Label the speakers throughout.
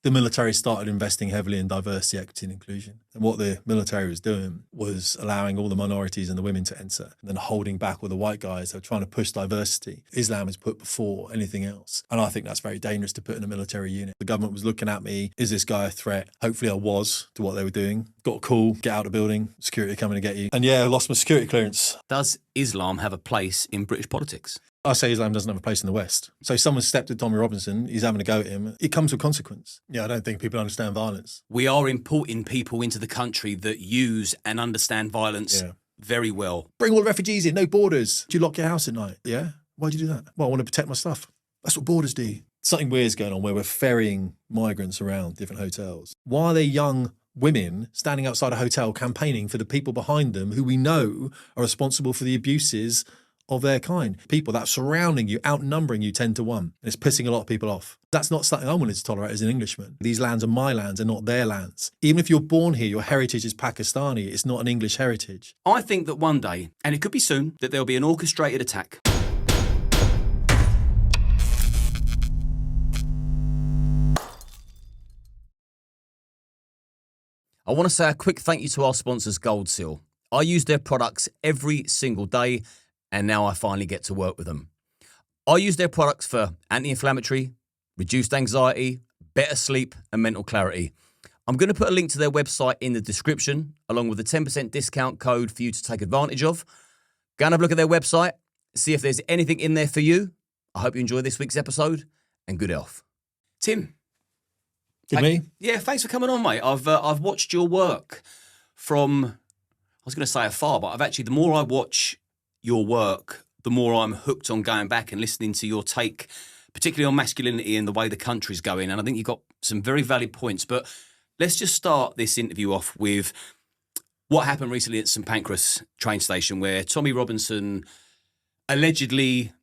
Speaker 1: the military started investing heavily in diversity, equity and inclusion. And what the military was doing was allowing all the minorities and the women to enter and then holding back all the white guys who are trying to push diversity. Islam is put before anything else. And I think that's very dangerous to put in a military unit. The government was looking at me, is this guy a threat? Hopefully I was to what they were doing. Got a call, get out of the building, security coming to get you. And yeah, I lost my security clearance.
Speaker 2: Does Islam have a place in British politics?
Speaker 1: I say Islam doesn't have a place in the West. So someone stepped at Tommy Robinson, he's having a go at him. It comes with consequence. Yeah, I don't think people understand violence.
Speaker 2: We are importing people into the country that use and understand violence very well.
Speaker 1: Bring all the refugees in, no borders. Do you lock your house at night? Yeah? Why'd you do that? Well, I want to protect my stuff. That's what borders do. Something weird's going on where we're ferrying migrants around different hotels. Why are there young women standing outside a hotel campaigning for the people behind them who we know are responsible for the abuses of their kind? People that are surrounding you, outnumbering you 10 to 1. And it's pissing a lot of people off. That's not something I'm willing to tolerate as an Englishman. These lands are my lands and not their lands. Even if you're born here, your heritage is Pakistani. It's not an English heritage.
Speaker 2: I think that one day, and it could be soon, that there'll be an orchestrated attack. I want to say a quick thank you to our sponsors, Gold Seal. I use their products every single day, and now I finally get to work with them. I use their products for anti-inflammatory, reduced anxiety, better sleep, and mental clarity. I'm going to put a link to their website in the description, along with a 10% discount code for you to take advantage of. Go and have a look at their website, see if there's anything in there for you. I hope you enjoy this week's episode, and good health. Tim.
Speaker 1: Me?
Speaker 2: Yeah, thanks for coming on, mate. I've watched your work from, I was going to say afar, but the more I watch your work, the more I'm hooked on going back and listening to your take, particularly on masculinity and the way the country's going. And I think you've got some very valid points. But let's just start this interview off with what happened recently at St Pancras train station, where Tommy Robinson allegedly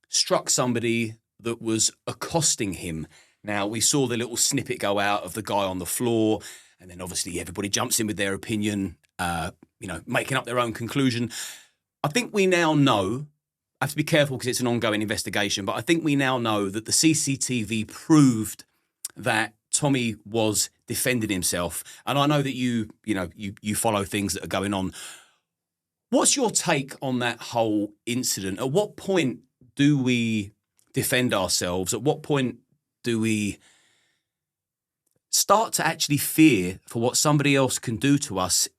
Speaker 2: struck somebody that was accosting him. Now, we saw the little snippet go out of the guy on the floor, and then obviously everybody jumps in with their opinion, making up their own conclusion. I think we now know, I have to be careful because it's an ongoing investigation, but I think we now know that the CCTV proved that Tommy was defending himself. And I know that you follow things that are going on. What's your take on that whole incident? At what point do we defend ourselves? At what point do we start to actually fear for what somebody else can do to us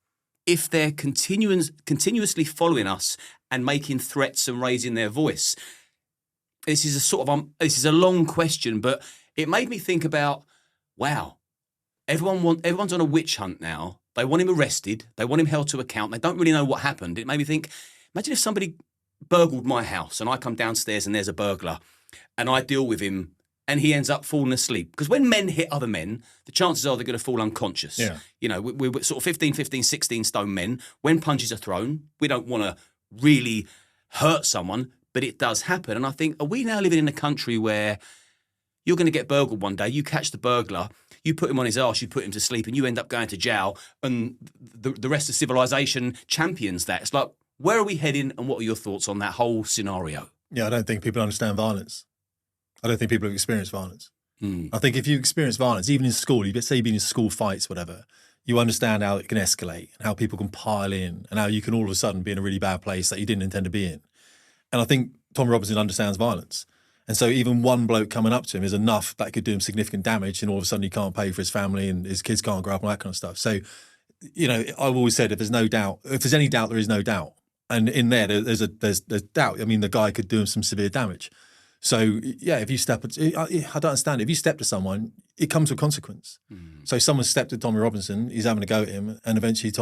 Speaker 2: if they're continuously following us and making threats and raising their voice? This is a long question, but it made me think about, wow, everyone's on a witch hunt now. They want him arrested. They want him held to account. They don't really know what happened. It made me think, imagine if somebody burgled my house and I come downstairs and there's a burglar and I deal with him and he ends up falling asleep. Because when men hit other men, the chances are they're going to fall unconscious.
Speaker 1: Yeah.
Speaker 2: We're sort of 15, 16 stone men. When punches are thrown, we don't want to really hurt someone, but it does happen. And I think, are we now living in a country where you're going to get burgled one day, you catch the burglar, you put him on his arse, you put him to sleep, and you end up going to jail, and the rest of civilization champions that? It's like, where are we heading, and what are your thoughts on that whole scenario?
Speaker 1: Yeah, I don't think people understand violence. I don't think people have experienced violence. I think if you experience violence, even in school, you've been in school fights, whatever, you understand how it can escalate and how people can pile in and how you can all of a sudden be in a really bad place that you didn't intend to be in. And I think Tom Robinson understands violence. And so even one bloke coming up to him is enough that could do him significant damage, and all of a sudden he can't pay for his family and his kids can't grow up and all that kind of stuff. So, I've always said if there's any doubt, there is no doubt. And in there's doubt. I mean, the guy could do him some severe damage. So, yeah, if you step, I don't understand. If you step to someone, it comes with consequence. So someone stepped at Tommy Robinson, he's having a go at him, and eventually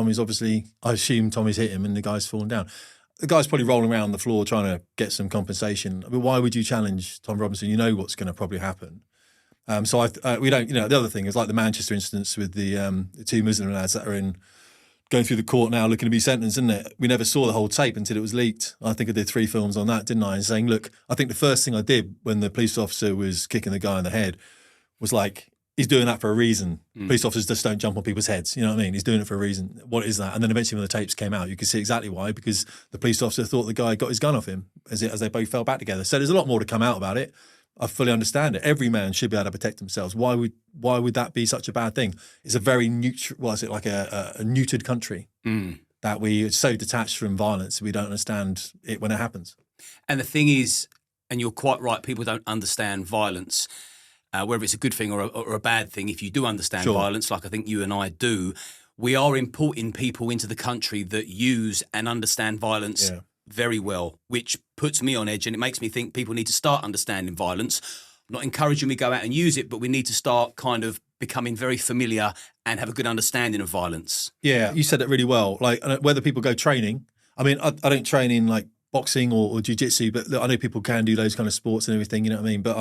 Speaker 1: I assume Tommy's hit him and the guy's fallen down. The guy's probably rolling around on the floor trying to get some compensation. I mean, why would you challenge Tom Robinson? You know what's going to probably happen. We don't, the other thing is like the Manchester instance with the two Muslim lads that are going through the court now looking to be sentenced, isn't it? We never saw the whole tape until it was leaked. I think I did 3 films on that, didn't I? And saying, look, I think the first thing I did when the police officer was kicking the guy in the head was like, he's doing that for a reason. Police officers just don't jump on people's heads. You know what I mean? He's doing it for a reason. What is that? And then eventually when the tapes came out, you could see exactly why, because the police officer thought the guy got his gun off him as they both fell back together. So there's a lot more to come out about it. I fully understand it. Every man should be able to protect themselves. Why would that be such a bad thing? It's a very like a neutered country that we are so detached from violence, we don't understand it when it happens.
Speaker 2: And the thing is, and you're quite right, people don't understand violence, whether it's a good thing or a bad thing. If you do understand violence, like I think you and I do, we are importing people into the country that use and understand violence very well, which puts me on edge, and it makes me think people need to start understanding violence. I'm not encouraging we go out and use it, but we need to start kind of becoming very familiar and have a good understanding of violence.
Speaker 1: Yeah, you said it really well. Like whether people go training, I mean, I don't train in like boxing or jiu-jitsu, but look, I know people can do those kind of sports and everything, you know what I mean? But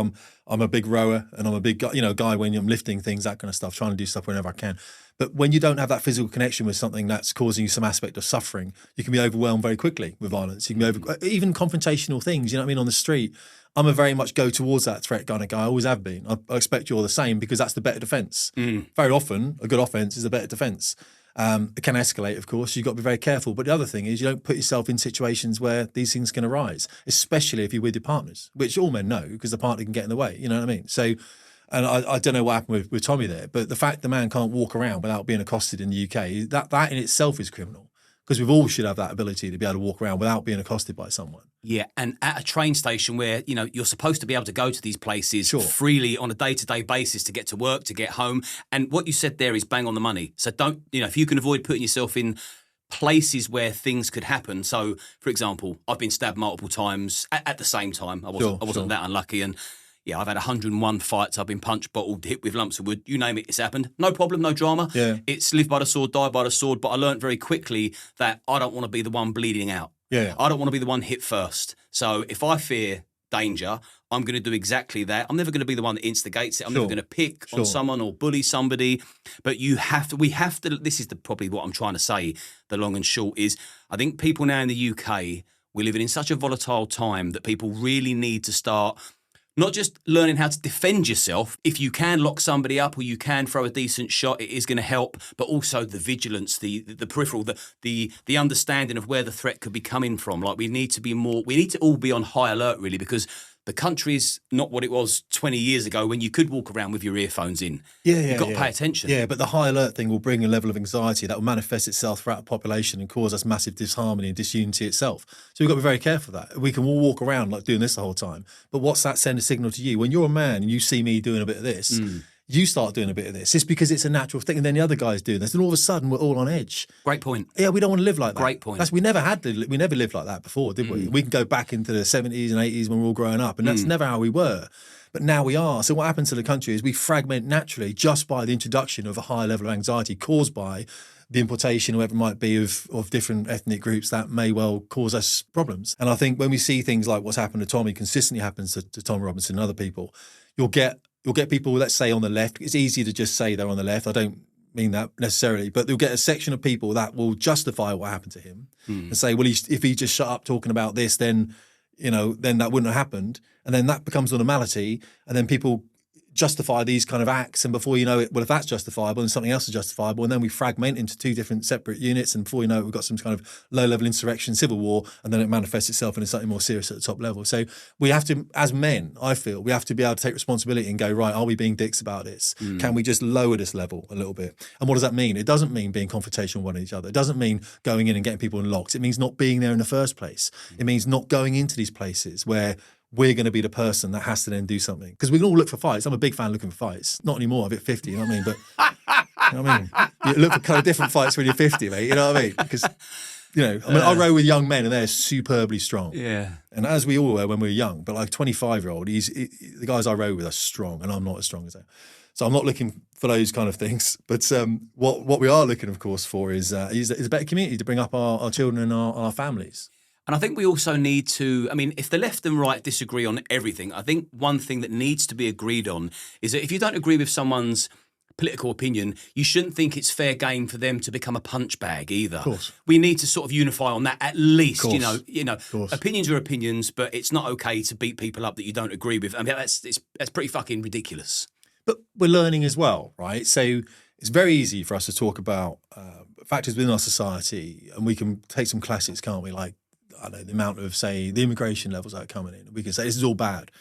Speaker 1: I'm a big rower, and I'm a big guy when I'm lifting things, that kind of stuff, trying to do stuff whenever I can. But when you don't have that physical connection with something that's causing you some aspect of suffering, you can be overwhelmed very quickly with violence. You can be even confrontational things, you know what I mean, on the street. I'm a very much go towards that threat kind of guy. I always have been. I expect you're the same, because that's the better defence. Very often, a good offence is a better defence. It can escalate, of course. You've got to be very careful. But the other thing is, you don't put yourself in situations where these things can arise, especially if you're with your partners, which all men know, because the partner can get in the way. You know what I mean? So, and I don't know what happened with Tommy there, but the fact the man can't walk around without being accosted in the UK, that in itself is criminal, because we all should have that ability to be able to walk around without being accosted by someone.
Speaker 2: Yeah, and at a train station where, you're supposed to be able to go to these places freely on a day-to-day basis to get to work, to get home. And what you said there is bang on the money. So don't, if you can avoid putting yourself in places where things could happen. So, for example, I've been stabbed multiple times at the same time. I wasn't that unlucky. And yeah, I've had 101 fights. I've been punched, bottled, hit with lumps of wood. You name it, it's happened. No problem, no drama.
Speaker 1: Yeah.
Speaker 2: It's live by the sword, die by the sword. But I learned very quickly that I don't want to be the one bleeding out.
Speaker 1: Yeah.
Speaker 2: I don't want to be the one hit first. So if I fear danger, I'm going to do exactly that. I'm never going to be the one that instigates it. I'm never going to pick on someone or bully somebody. But we have to, this is probably what I'm trying to say, the long and short is, I think people now in the UK, we're living in such a volatile time that people really need to start not just learning how to defend yourself. If you can lock somebody up or you can throw a decent shot, it is going to help. But also the vigilance, the peripheral, the understanding of where the threat could be coming from. Like we need to all be on high alert, really, because the country's not what it was 20 years ago when you could walk around with your earphones in. You've got to pay attention.
Speaker 1: Yeah, but the high alert thing will bring a level of anxiety that will manifest itself throughout the population and cause us massive disharmony and disunity itself. So we've got to be very careful of that. We can all walk around like doing this the whole time, but what's that send a signal to you? When you're a man and you see me doing a bit of this, you start doing a bit of this. It's because it's a natural thing, and then the other guy's doing this, and all of a sudden we're all on edge.
Speaker 2: Great point.
Speaker 1: Yeah, we don't want to live like that.
Speaker 2: Great point.
Speaker 1: We never lived like that before, did we? We can go back into the 70s and 80s when we were all growing up, and that's never how we were. But now we are. So what happens to the country is we fragment naturally just by the introduction of a high level of anxiety caused by the importation, whoever it might be, of different ethnic groups that may well cause us problems. And I think when we see things like what's happened to Tommy, consistently happens to Tom Robinson and other people, you'll get people, let's say, on the left. It's easy to just say they're on the left. I don't mean that necessarily, but you'll get a section of people that will justify what happened to him and say, well, if he just shut up talking about this, then that wouldn't have happened. And then that becomes a normality. And then people justify these kind of acts, and before you know it, well, if that's justifiable, then something else is justifiable, and then we fragment into two different separate units, and before you know it, we've got some kind of low-level insurrection, civil war, and then it manifests itself into something more serious at the top level. So we have to, as men, I feel, we have to be able to take responsibility and go, right, are we being dicks about this? Can we just lower this level a little bit? And what does that mean? It doesn't mean being confrontational with one each other. It doesn't mean going in and getting people in locks. It means not being there in the first place. It means not going into these places where we're going to be the person that has to then do something. Because we can all look for fights. I'm a big fan looking for fights. Not anymore. I've hit 50, you know what I mean? But you know what I mean? You look for kind of different fights when you're 50, mate. You know what I mean? Because, I row with young men and they're superbly strong.
Speaker 2: Yeah.
Speaker 1: And as we all were when we were young, but like 25-year-old, the guys I row with are strong, and I'm not as strong as that. So I'm not looking for those kind of things. But what we are looking, of course, for is a better community to bring up our children and our families.
Speaker 2: And I think we also need to, if the left and right disagree on everything, I think one thing that needs to be agreed on is that if you don't agree with someone's political opinion, you shouldn't think it's fair game for them to become a punch bag either.
Speaker 1: Of course.
Speaker 2: We need to sort of unify on that at least.
Speaker 1: Of course.
Speaker 2: Opinions are opinions, but it's not okay to beat people up that you don't agree with. That's pretty fucking ridiculous.
Speaker 1: But we're learning as well, right? So it's very easy for us to talk about factors within our society, and we can take some classics, can't we? Like, I don't know, the amount of, say, the immigration levels that are coming in. We can say this is all bad.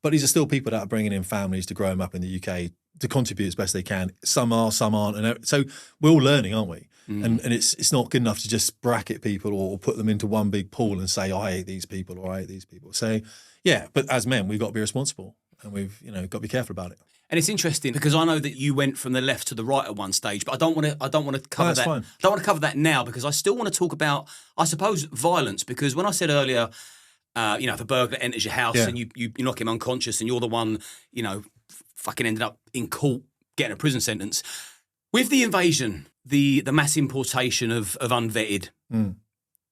Speaker 1: But these are still people that are bringing in families to grow them up in the UK to contribute as best they can. Some are, some aren't. And so we're all learning, aren't we? And it's not good enough to just bracket people or put them into one big pool and say, oh, I hate these people or I hate these people. So, yeah, but as men, we've got to be responsible and we've got to be careful about it.
Speaker 2: And it's interesting because I know that you went from the left to the right at one stage, but I don't want to cover that.
Speaker 1: Fine.
Speaker 2: I don't want to cover that now because I still want to talk about, I suppose, violence. Because when I said earlier, if a burglar enters your house and you knock him unconscious and you're the one, fucking ended up in court getting a prison sentence. With the invasion, the mass importation of unvetted,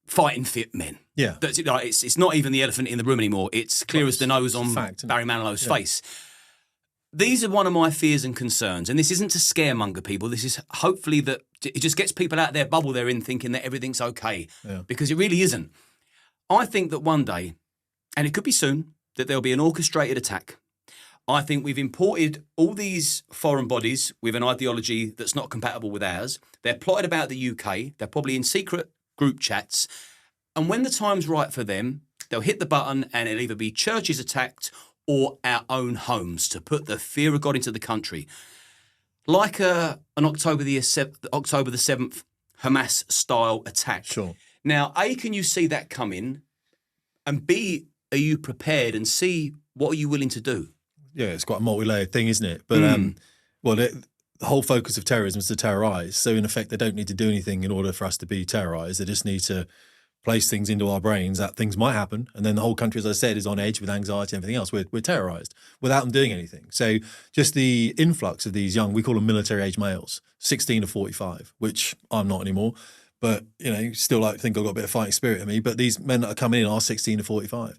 Speaker 2: fighting fit men.
Speaker 1: Yeah.
Speaker 2: It's not even the elephant in the room anymore. It's clear as the nose on Barry Manilow's face. These are one of my fears and concerns. And this isn't to scaremonger people. This is hopefully that it just gets people out of their bubble they're in thinking that everything's okay. Yeah. Because it really isn't. I think that one day, and it could be soon, that there'll be an orchestrated attack. I think we've imported all these foreign bodies with an ideology that's not compatible with ours. They're plotted about the UK. They're probably in secret group chats. And when the time's right for them, they'll hit the button and it'll either be churches attacked or our own homes to put the fear of God into the country. Like an October the 7th Hamas-style attack.
Speaker 1: Sure.
Speaker 2: Now, A, can you see that coming? And B, are you prepared? And C, what are you willing to do?
Speaker 1: Yeah, it's quite a multi-layered thing, isn't it? But the whole focus of terrorism is to terrorise. So in effect, they don't need to do anything in order for us to be terrorised. They just need to place things into our brains that things might happen. And then the whole country, as I said, is on edge with anxiety and everything else. We're terrorised without them doing anything. So just the influx of these young, we call them military-age males, 16 to 45, which I'm not anymore. But, still I think I've got a bit of fighting spirit in me. But these men that are coming in are 16 to 45.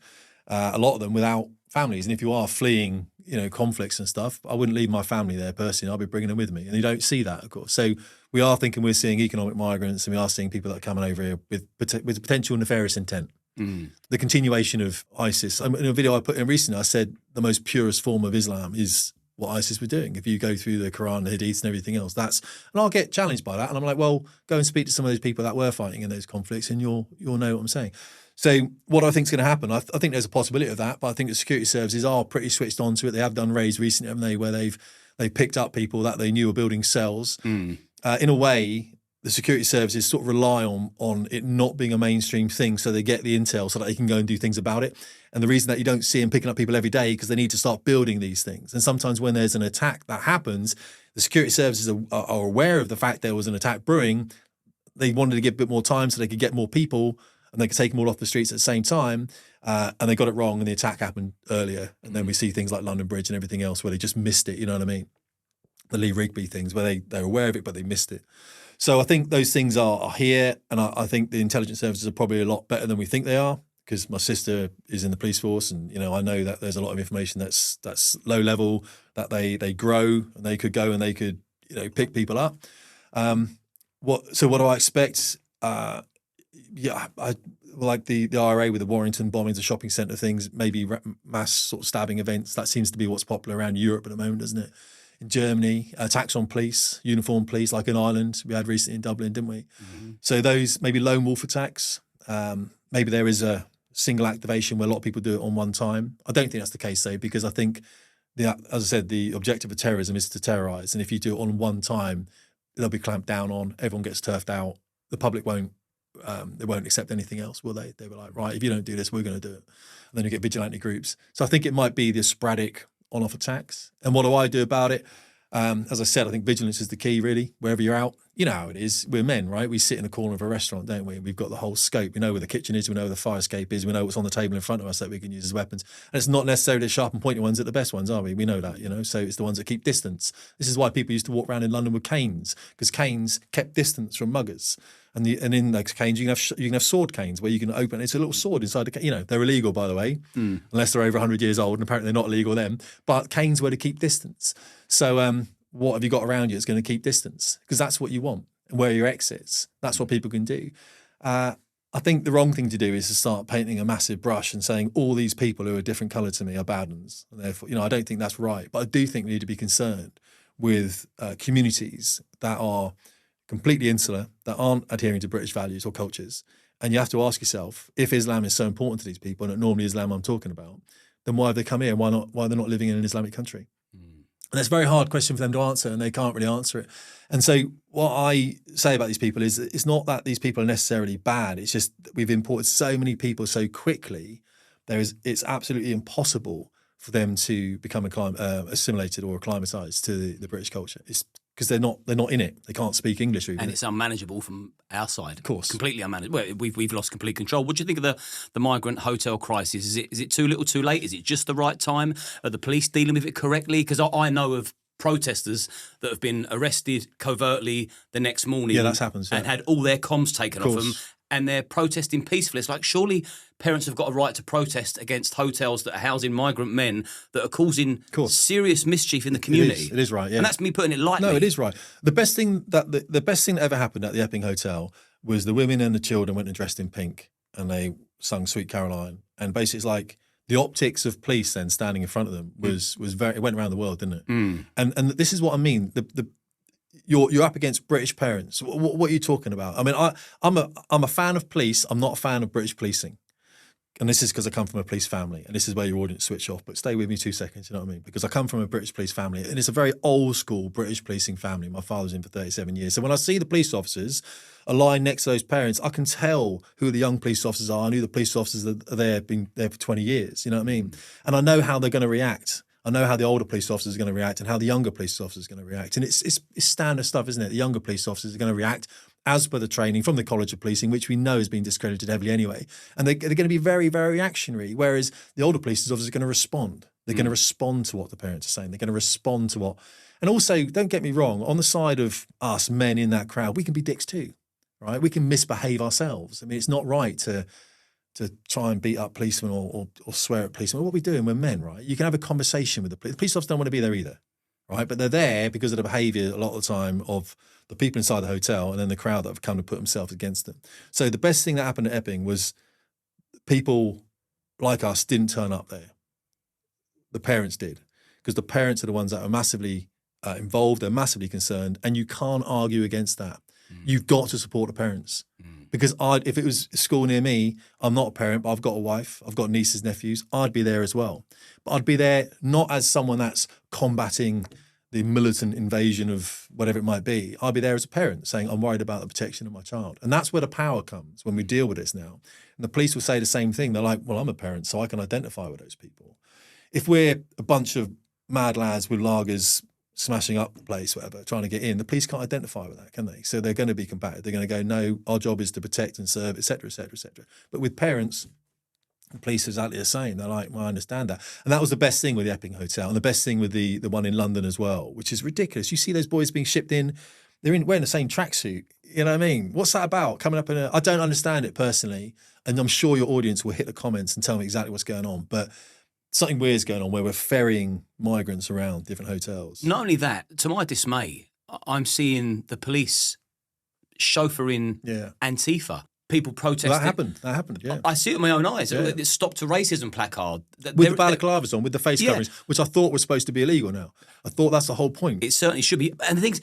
Speaker 1: A lot of them without families. And if you are fleeing, conflicts and stuff, I wouldn't leave my family there personally. I'll be bringing them with me. And you don't see that, of course. So we are thinking we're seeing economic migrants and we are seeing people that are coming over here with potential nefarious intent. The continuation of ISIS. In a video I put in recently, I said the most purest form of Islam is what ISIS were doing. If you go through the Quran, the Hadiths and everything else, and I'll get challenged by that. And I'm like, well, go and speak to some of those people that were fighting in those conflicts and you'll know what I'm saying. So what I think is going to happen, I think there's a possibility of that, but I think the security services are pretty switched on to it. They have done raids recently, haven't they, where they've picked up people that they knew were building cells. In a way, the security services sort of rely on it not being a mainstream thing, so they get the intel so that they can go and do things about it. And the reason that you don't see them picking up people every day because they need to start building these things. And sometimes when there's an attack that happens, the security services are aware of the fact there was an attack brewing. They wanted to give a bit more time so they could get more people and they could take them all off the streets at the same time. And they got it wrong and the attack happened earlier. And then we see things like London Bridge and everything else where they just missed it, you know what I mean? The Lee Rigby things where they're aware of it, but they missed it. So I think those things are here. And I think the intelligence services are probably a lot better than we think they are because my sister is in the police force and, I know that there's a lot of information that's low level, that they grow and they could go and they could, pick people up. What do I expect? I like the IRA with the Warrington bombings, the shopping centre things, maybe mass sort of stabbing events. That seems to be what's popular around Europe at the moment, doesn't it? In Germany, attacks on police, uniformed police, like in Ireland, we had recently in Dublin, didn't we? So those maybe lone wolf attacks. Maybe there is a single activation where a lot of people do it on one time. I don't think that's the case though, because I think, as I said, the objective of terrorism is to terrorise. And if you do it on one time, they'll be clamped down on, everyone gets turfed out, the public won't accept anything else, will they? They were like, right, if you don't do this, we're going to do it. And then you get vigilante groups. So I think it might be the sporadic on-off attacks. And what do I do about it? As I said, I think vigilance is the key, really, wherever you're out. You know how it is. We're men, right? We sit in a corner of a restaurant, don't we? We've got the whole scope. We know where the kitchen is. We know where the fire escape is. We know what's on the table in front of us that we can use as weapons. And it's not necessarily the sharp and pointy ones that are the best ones, are we? We know that, So it's the ones that keep distance. This is why people used to walk around in London with canes, because canes kept distance from muggers. And in those canes, you can have sword canes where you can open. It's a little sword inside the cane. They're illegal, by the way, unless they're over 100 years old. And apparently they're not illegal then. But canes were to keep distance. So what have you got around you that's going to keep distance? Because that's what you want. And where are your exits? That's what people can do. I think the wrong thing to do is to start painting a massive brush and saying all these people who are different colour to me are bad ones. And therefore, I don't think that's right. But I do think we need to be concerned with communities that are completely insular, that aren't adhering to British values or cultures. And you have to ask yourself, if Islam is so important to these people, and normally Islam I'm talking about, then why have they come here? Why they're not living in an Islamic country? And that's a very hard question for them to answer, and they can't really answer it. And so what I say about these people is it's not that these people are necessarily bad. It's just that we've imported so many people so quickly. It's absolutely impossible for them to become assimilated or acclimatized to the British culture. It's because they're not in it. They can't speak English even.
Speaker 2: And it's unmanageable from our side.
Speaker 1: Of course.
Speaker 2: Completely unmanageable. Well, we've lost complete control. What do you think of the migrant hotel crisis? Is it too little too late? Is it just the right time? Are the police dealing with it correctly? Because I know of protesters that have been arrested covertly the next morning.
Speaker 1: Yeah, that's happened.
Speaker 2: And had all their comms taken off them. And they're protesting peacefully. It's like, surely parents have got a right to protest against hotels that are housing migrant men that are causing serious mischief in the community.
Speaker 1: It is right, yeah.
Speaker 2: And that's me putting it lightly.
Speaker 1: No, it is right. The best thing that ever happened at the Epping Hotel was the women and the children went and dressed in pink and they sung Sweet Caroline. And basically it's like the optics of police then standing in front of them was very, it went around the world, didn't it? And this is what I mean. You're up against British parents. What are you talking about? I mean, I'm a fan of police. I'm not a fan of British policing. And this is because I come from a police family, and this is where your audience switch off. But stay with me 2 seconds, you know what I mean? Because I come from a British police family, and it's a very old school British policing family. My father was in for 37 years. So when I see the police officers aligned next to those parents, I can tell who the young police officers are and who the police officers are there, been there for 20 years, you know what I mean? And I know how they're going to react. I know how the older police officers are going to react and how the younger police officers are going to react. And it's standard stuff, isn't it? The younger police officers are going to react as per the training from the College of Policing, which we know has been discredited heavily anyway. And they're going to be very, very reactionary, whereas the older police officers are going to respond. They're going to respond to what the parents are saying. They're going to respond to what... And also, don't get me wrong, on the side of us men in that crowd, we can be dicks too, right? We can misbehave ourselves. I mean, it's not right to try and beat up policemen or swear at policemen. What are we doing? We're men, right? You can have a conversation with the police. The police officers don't want to be there either, right? But they're there because of the behaviour a lot of the time of the people inside the hotel and then the crowd that have come to put themselves against them. So the best thing that happened at Epping was people like us didn't turn up there. The parents did, because the parents are the ones that are massively involved, they're massively concerned, and you can't argue against that. You've got to support the parents. Because if it was a school near me, I'm not a parent, but I've got a wife, I've got nieces, nephews, I'd be there as well. But I'd be there not as someone that's combating the militant invasion of whatever it might be. I'd be there as a parent saying, I'm worried about the protection of my child. And that's where the power comes when we deal with this now. And the police will say the same thing. They're like, well, I'm a parent, so I can identify with those people. If we're a bunch of mad lads with lagers smashing up the place, whatever, trying to get in, the police can't identify with that, can they? So they're going to be combative. They're going to go, no, our job is to protect and serve, et cetera, et cetera, et cetera. But with parents, the police are exactly the same. They're like, well, I understand that. And that was the best thing with the Epping Hotel and the best thing with the one in London as well, which is ridiculous. You see those boys being shipped in, they're wearing the same tracksuit. You know what I mean? What's that about? Coming up I don't understand it personally. And I'm sure your audience will hit the comments and tell me exactly what's going on. But something weird's going on where we're ferrying migrants around different hotels.
Speaker 2: Not only that, to my dismay, I'm seeing the police chauffeuring Antifa. People protesting.
Speaker 1: Well, that happened, yeah.
Speaker 2: I see it with my own eyes. Yeah. It's Stop to Racism placard.
Speaker 1: With the balaclavas on, with the face coverings, which I thought was supposed to be illegal now. I thought that's the whole point.
Speaker 2: It certainly should be. And the thing's,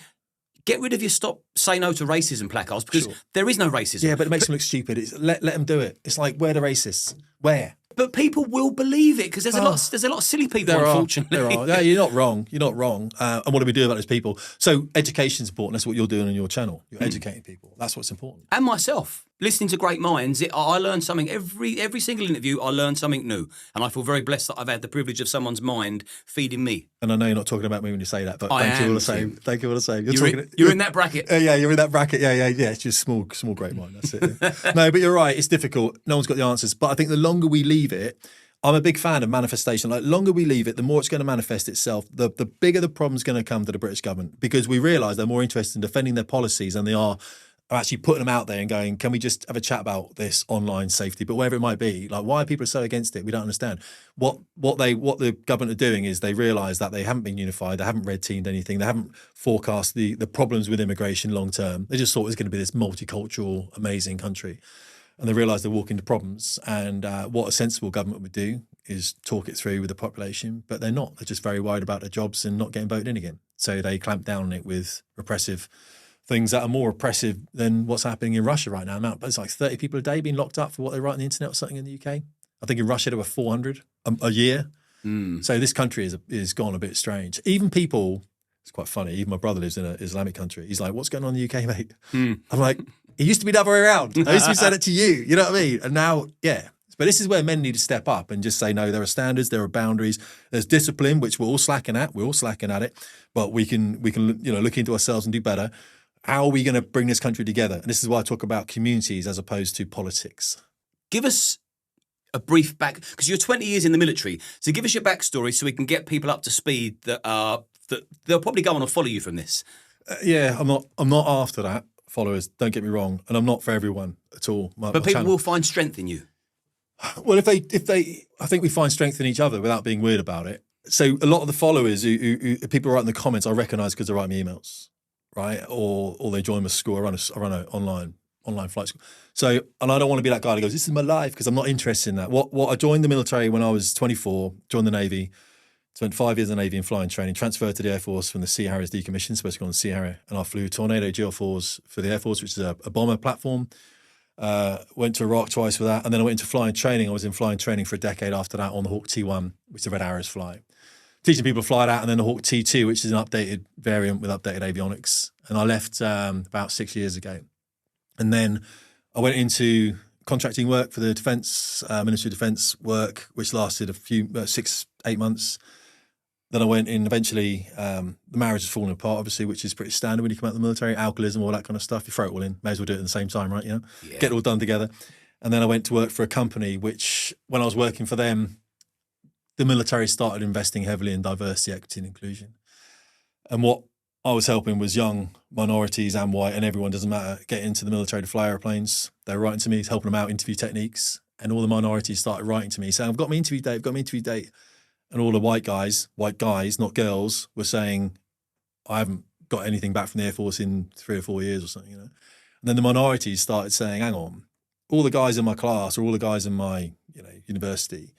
Speaker 2: get rid of your Say No to Racism placards, because there is no racism.
Speaker 1: Yeah, but it makes them look stupid. Let them do it. It's like, where are the racists? Where?
Speaker 2: But people will believe it because there's a lot of silly people, unfortunately.
Speaker 1: There are. Yeah, you're not wrong. You're not wrong. And what do we do about those people? So education's important. That's what you're doing on your channel. You're educating people. That's what's important.
Speaker 2: And myself, listening to great minds, I learn something every single interview. I learn something new, and I feel very blessed that I've had the privilege of someone's mind feeding me.
Speaker 1: And I know you're not talking about me when you say that, but thank you all the same. Thank you all the same.
Speaker 2: You're in that bracket.
Speaker 1: Yeah, you're in that bracket. Yeah. It's just small great mind. That's it. Yeah. No, but you're right. It's difficult. No one's got the answers. But I think the longer we leave it, I'm a big fan of manifestation. Like, the longer we leave it, the more it's going to manifest itself. The bigger the problem's going to come to the British government, because we realise they're more interested in defending their policies than they are actually putting them out there and going, can we just have a chat about this online safety? But whatever it might be, like, why are people so against it? We don't understand. What the government are doing is they realise that they haven't been unified, they haven't red teamed anything, they haven't forecast the problems with immigration long term. They just thought it was going to be this multicultural, amazing country. And they realise they're walking into problems. And what a sensible government would do is talk it through with the population, but they're not. They're just very worried about their jobs and not getting voted in again. So they clamp down on it with repressive things that are more oppressive than what's happening in Russia right now. It's like 30 people a day being locked up for what they write on the internet or something in the UK. I think in Russia there were 400 a year. So this country is gone a bit strange. Even people, it's quite funny, even my brother lives in an Islamic country. He's like, what's going on in the UK, mate? I'm like, it used to be the other way around. I used to be saying it to you, you know what I mean? And now, yeah. But this is where men need to step up and just say, no, there are standards, there are boundaries, there's discipline, which we're all slacking at. We're all slacking at it, but we can look into ourselves and do better. How are we going to bring this country together? And this is why I talk about communities as opposed to politics.
Speaker 2: Give us a brief because you're 20 years in the military. So give us your backstory so we can get people up to speed that they'll probably go on and follow you from this.
Speaker 1: Yeah, I'm not after that, followers. Don't get me wrong, and I'm not for everyone at all.
Speaker 2: But people will find strength in you.
Speaker 1: Well, if they, I think we find strength in each other without being weird about it. So a lot of the followers who people write in the comments, I recognise because they write me emails, right? Or they join my school. I run an online flight school. So, and I don't want to be that guy that goes, this is my life, because I'm not interested in that. What I joined the military when I was 24, joined the Navy, spent 5 years in the Navy in flying training, transferred to the Air Force from the Sea Harriers decommissioned, supposed to go on the Sea Harrier, and I flew Tornado GL4s for the Air Force, which is a bomber platform. Went to Iraq twice for that, and then I went into flying training. I was in flying training for a decade after that on the Hawk T1, which the Red Arrows fly. Teaching people to fly that, and then the Hawk T2, which is an updated variant with updated avionics. And I left about 6 years ago. And then I went into contracting work for the Defence, Ministry of Defence work, which lasted 6-8 months. Then I went in eventually, the marriage was falling apart, obviously, which is pretty standard when you come out of the military, alcoholism, all that kind of stuff. You throw it all in, may as well do it at the same time, right? Yeah. Get it all done together. And then I went to work for a company, which when I was working for them, the military started investing heavily in diversity, equity and inclusion. And what I was helping was young minorities and white and everyone, doesn't matter, get into the military to fly airplanes. They were writing to me, helping them out, interview techniques. And all the minorities started writing to me saying, I've got my interview date. And all the white guys, not girls, were saying, I haven't got anything back from the Air Force in 3 or 4 years or something, And then the minorities started saying, hang on, all the guys in my class or all the guys in my university,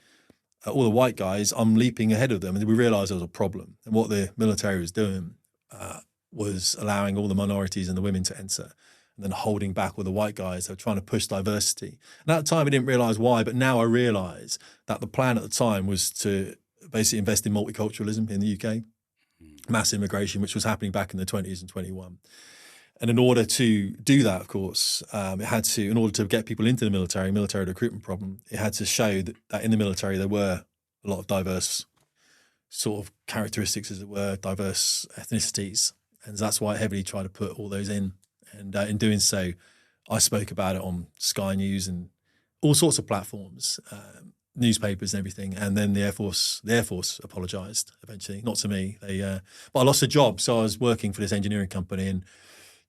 Speaker 1: all the white guys, I'm leaping ahead of them. And we realised there was a problem. And what the military was doing was allowing all the minorities and the women to enter and then holding back all the white guys. They were trying to push diversity. And at the time, I didn't realise why, but now I realise that the plan at the time was to basically invest in multiculturalism in the UK, mass immigration, which was happening back in the 20s and 21. And in order to do that, of course, in order to get people into the military recruitment problem, it had to show that in the military there were a lot of diverse sort of characteristics, as it were, diverse ethnicities. And that's why I heavily tried to put all those in. And in doing so, I spoke about it on Sky News and all sorts of platforms, newspapers and everything. And then the Air Force apologised eventually, not to me. But I lost a job, so I was working for this engineering company, and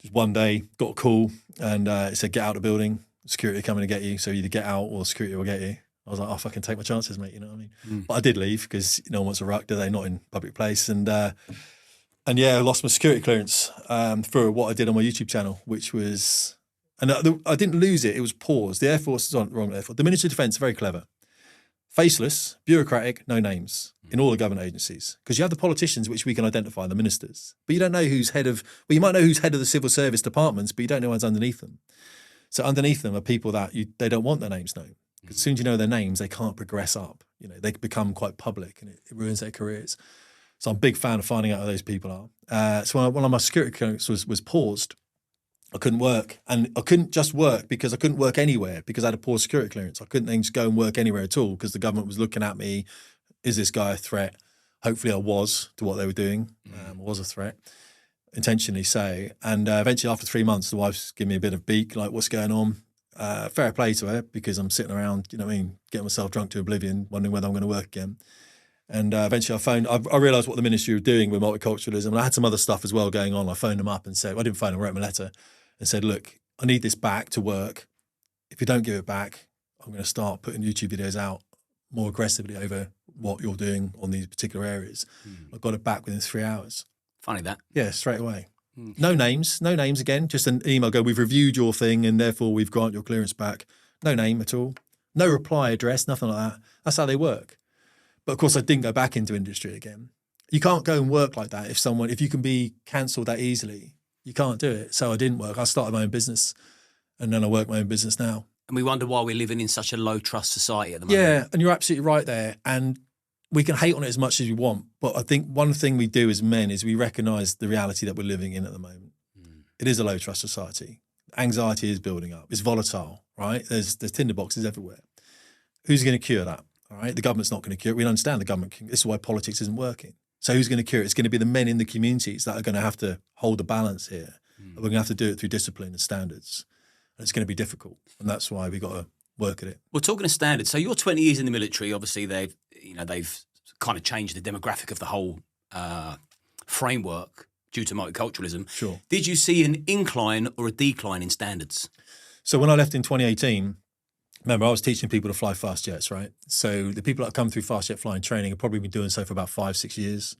Speaker 1: just one day got a call and it said, "Get out of the building. Security are coming to get you. So either get out or security will get you." I was like, "I'll fucking take my chances, mate." You know what I mean? But I did leave because no one wants a ruck, do they? Not in public place. And yeah, I lost my security clearance for what I did on my YouTube channel, which was, and I didn't lose it. It was paused. The Air Force is on wrong. Air Force. The Ministry of Defence, very clever. Faceless, bureaucratic, no names in all the government agencies. Because you have the politicians, which we can identify, the ministers. But you don't know who's head of, well, you might know who's head of the civil service departments, but you don't know what's underneath them. So underneath them are people that they don't want their names known. Because as soon as you know their names, they can't progress up. They become quite public and it ruins their careers. So I'm a big fan of finding out who those people are. So when one of my security clearance was paused, I couldn't work. And I couldn't just work because I couldn't work anywhere because I had a poor security clearance. I couldn't then just go and work anywhere at all because the government was looking at me. Is this guy a threat? Hopefully I was to what they were doing. I was a threat, intentionally so. And eventually after 3 months, the wife's giving me a bit of beak, like, what's going on? Fair play to her because I'm sitting around, getting myself drunk to oblivion, wondering whether I'm going to work again. And eventually I realised what the ministry were doing with multiculturalism. And I had some other stuff as well going on. I phoned them up and said, I didn't phone them, I wrote them a letter and said, look, I need this back to work. If you don't give it back, I'm going to start putting YouTube videos out more aggressively over what you're doing on these particular areas. I got it back within 3 hours.
Speaker 2: Funny that.
Speaker 1: Yeah, straight away. No names again, just an email go, we've reviewed your thing and therefore we've granted your clearance back. No name at all. No reply address, nothing like that. That's how they work. But of course I didn't go back into industry again. You can't go and work like that if you can be cancelled that easily. You can't do it. So I didn't work. I started my own business and then I work my own business now.
Speaker 2: And we wonder why we're living in such a low trust society at the moment.
Speaker 1: Yeah, and you're absolutely right there. And we can hate on it as much as we want, but I think one thing we do as men is we recognise the reality that we're living in at the moment. It is a low trust society. Anxiety is building up. It's volatile, right? There's tinderboxes everywhere. Who's going to cure that? All right, the government's not going to cure it. We understand the government. This is why politics isn't working. So who's going to cure it? It's going to be the men in the communities that are going to have to hold the balance here. We're going to have to do it through discipline and standards. And it's going to be difficult, and that's why we've got to work at it.
Speaker 2: We're talking of standards. So you're 20 years in the military. Obviously, they've kind of changed the demographic of the whole framework due to multiculturalism.
Speaker 1: Sure.
Speaker 2: Did you see an incline or a decline in standards?
Speaker 1: So when I left in 2018, remember I was teaching people to fly fast jets, right? So the people that come through fast jet flying training have probably been doing so for about 5-6 years.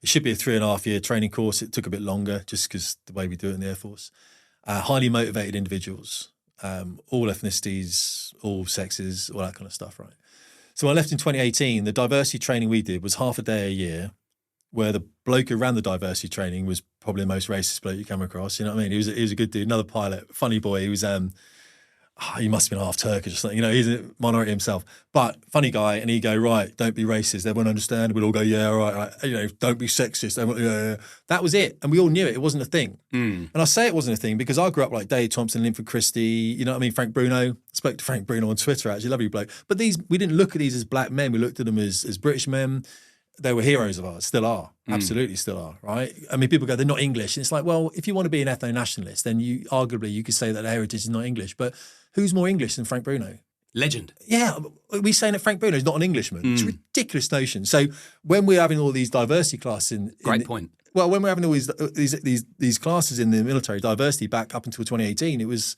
Speaker 1: It should be a 3.5 year training course. It took a bit longer just because the way we do it in the Air Force. Highly motivated individuals, all ethnicities, all sexes, all that kind of stuff, right? So when I left in 2018, the diversity training we did was half a day a year, where the bloke who ran the diversity training was probably the most racist bloke you come across. You know what I mean? He was a good dude, another pilot, funny boy. He was he must have been half Turkish or something. You know, he's a minority himself, but funny guy. And he'd go, right, don't be racist. Everyone understand. We'd all go, yeah, all right. You know, don't be sexist. Yeah. That was it. And we all knew it. It wasn't a thing. And I say it wasn't a thing because I grew up like Dave Thompson, Linford Christie, you know what I mean? Frank Bruno. I spoke to Frank Bruno on Twitter, actually, lovely bloke. But we didn't look at these as black men. We looked at them as British men. They were heroes of ours, still are, absolutely still are, right? I mean, people go, they're not English. And it's like, well, if you want to be an ethno-nationalist, then you could say that their heritage is not English. But who's more English than Frank Bruno?
Speaker 2: Legend.
Speaker 1: Yeah, we're saying that Frank Bruno is not an Englishman. It's a ridiculous notion. So when we're having all these diversity classes
Speaker 2: Great point.
Speaker 1: Well, when we're having all these classes in the military, diversity back up until 2018, it was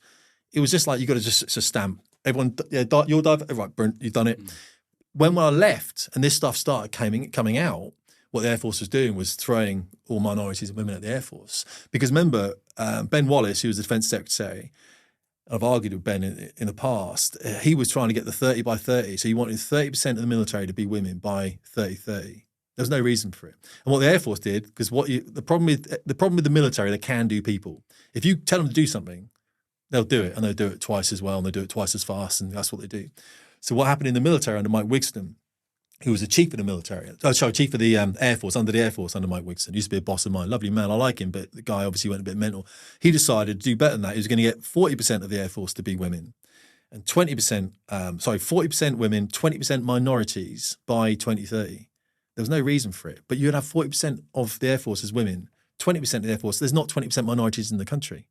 Speaker 1: just like, you got to just stamp. Everyone, yeah, right, Brent, you've done it. When I left and this stuff started coming out, what the Air Force was doing was throwing all minorities and women at the Air Force. Because remember, Ben Wallace, who was the Defence Secretary, I've argued with Ben in the past, he was trying to get the 30 by 30. So he wanted 30% of the military to be women by 30-30. There's no reason for it. And what the Air Force did, because the problem with the military, they're can-do people. If you tell them to do something, they'll do it, and they'll do it twice as well, and they'll do it twice as fast, and that's what they do. So what happened in the military under Mike Wigston, who was the chief of the military, chief of the Air Force, under Mike Wigston, used to be a boss of mine, lovely man, I like him, but the guy obviously went a bit mental. He decided to do better than that. He was going to get 40% of the Air Force to be women, and 40% women, 20% minorities by 2030. There was no reason for it, but you'd have 40% of the Air Force as women, 20% of the Air Force. There's not 20% minorities in the country.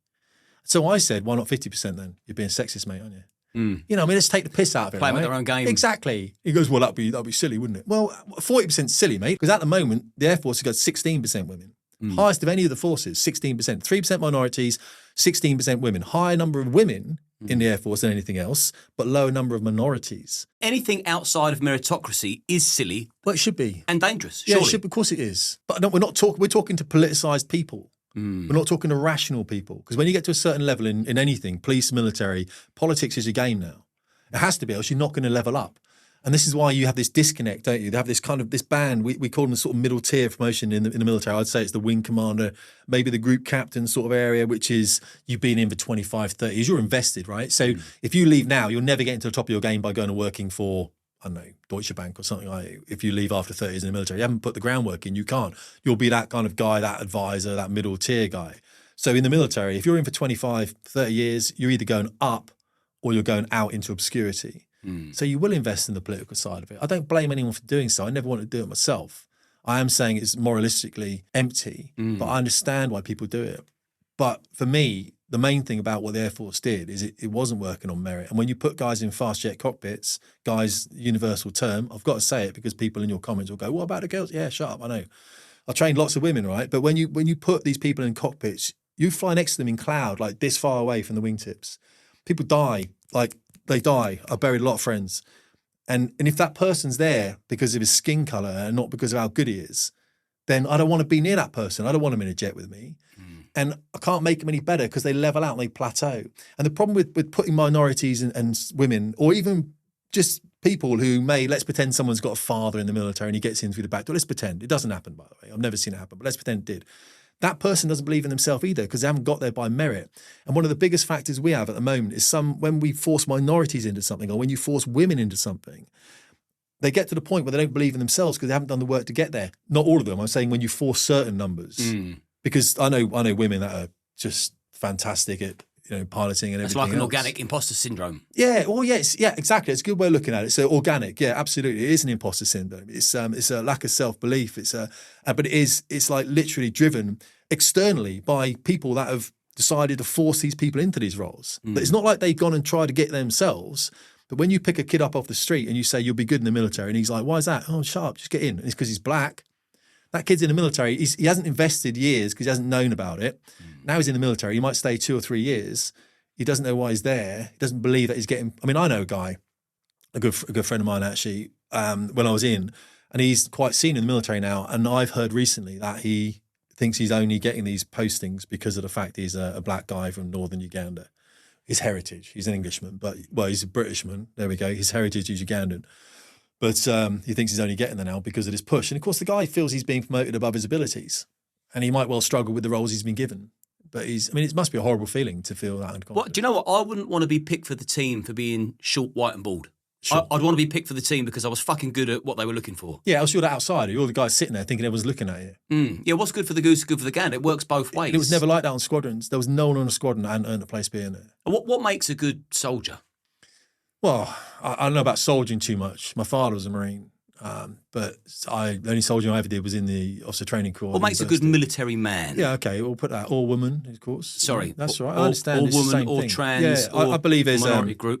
Speaker 1: So I said, why not 50% then? You're being sexist, mate, aren't you? You know, I mean, let's take the piss out of it.
Speaker 2: Play
Speaker 1: right?
Speaker 2: with their own game.
Speaker 1: Exactly. He goes, well, that'd be silly, wouldn't it? Well, 40% silly, mate, because at the moment, the Air Force has got 16% women. Highest of any of the forces, 16%. 3% minorities, 16% women. Higher number of women in the Air Force than anything else, but lower number of minorities.
Speaker 2: Anything outside of meritocracy is silly.
Speaker 1: Well, it should be.
Speaker 2: And dangerous,
Speaker 1: Yeah,
Speaker 2: surely.
Speaker 1: it should, of course it is. But no, we're talking to politicised people. We're not talking to rational people. Because when you get to a certain level in anything, police, military, politics is your game now. It has to be, else you're not going to level up. And this is why you have this disconnect, don't you? They have this band, we call them the sort of middle tier promotion in the military. I'd say it's the wing commander, maybe the group captain sort of area, which is you've been in for 25, 30 years. You're invested, right? So if you leave now, you'll never get into the top of your game by going and working for, I don't know, Deutsche Bank or something like that. If you leave after 30 years in the military, you haven't put the groundwork in, you can't. You'll be that kind of guy, that advisor, that middle tier guy. So in the military, if you're in for 25, 30 years, you're either going up or you're going out into obscurity. So you will invest in the political side of it. I don't blame anyone for doing so. I never wanted to do it myself. I am saying it's moralistically empty, but I understand why people do it. But for me, the main thing about what the Air Force did is it wasn't working on merit. And when you put guys in fast jet cockpits, guys, universal term, I've got to say it because people in your comments will go, what about the girls? Yeah, shut up, I know. I trained lots of women, right? But when you put these people in cockpits, you fly next to them in cloud, like this far away from the wingtips. People die, like they die. I buried a lot of friends. And if that person's there because of his skin colour and not because of how good he is, then I don't want to be near that person. I don't want him in a jet with me. And I can't make them any better because they level out and they plateau. And the problem with putting minorities and women, or even just people who let's pretend someone's got a father in the military and he gets in through the back door. Let's pretend. It doesn't happen, by the way. I've never seen it happen, but let's pretend it did. That person doesn't believe in themselves either because they haven't got there by merit. And one of the biggest factors we have at the moment is when we force minorities into something or when you force women into something, they get to the point where they don't believe in themselves because they haven't done the work to get there. Not all of them. I'm saying when you force certain numbers, because I know women that are just fantastic at piloting and everything.
Speaker 2: It's like an
Speaker 1: else.
Speaker 2: organic imposter syndrome.
Speaker 1: Yeah. Well, yes. Yeah. Exactly. It's a good way of looking at it. So organic. Yeah. Absolutely. It is an imposter syndrome. It's a lack of self-belief. But it's like literally driven externally by people that have decided to force these people into these roles. But it's not like they've gone and tried to get themselves. But when you pick a kid up off the street and you say you'll be good in the military, and he's like, "Why is that?" "Oh, shut up, just get in." And it's because he's black. That kid's in the military. He hasn't invested years because he hasn't known about it. Now he's in the military. He might stay 2 or 3 years. He doesn't know why he's there. He doesn't believe that he's getting. I mean, I know a guy, a good friend of mine actually, when I was in, and he's quite senior in the military now. And I've heard recently that he thinks he's only getting these postings because of the fact he's a black guy from northern Uganda. His heritage. He's an Englishman, but he's a Britishman. There we go. His heritage is Ugandan. But he thinks he's only getting there now because of this push. And of course, the guy feels he's being promoted above his abilities, and he might well struggle with the roles he's been given. But it must be a horrible feeling to feel that unconfident.
Speaker 2: What, do you know what? I wouldn't want to be picked for the team for being short, white and bald. Sure. I'd want to be picked for the team because I was fucking good at what they were looking for.
Speaker 1: Yeah, else you're the outsider. You're the guy sitting there thinking everyone's looking at you.
Speaker 2: Yeah, what's good for the goose is good for the gander. It works both ways.
Speaker 1: And it was never like that on squadrons. There was no one on a squadron that hadn't earned a place being there.
Speaker 2: And what makes a good soldier?
Speaker 1: Well, I don't know about soldiering too much. My father was a Marine. But the only soldiering I ever did was in the officer training corps.
Speaker 2: What makes a good military man?
Speaker 1: Yeah, okay, we'll put that. Or woman, of course.
Speaker 2: Sorry.
Speaker 1: That's right. I understand.
Speaker 2: Or woman, or trans,
Speaker 1: yeah, I believe there's
Speaker 2: minority group.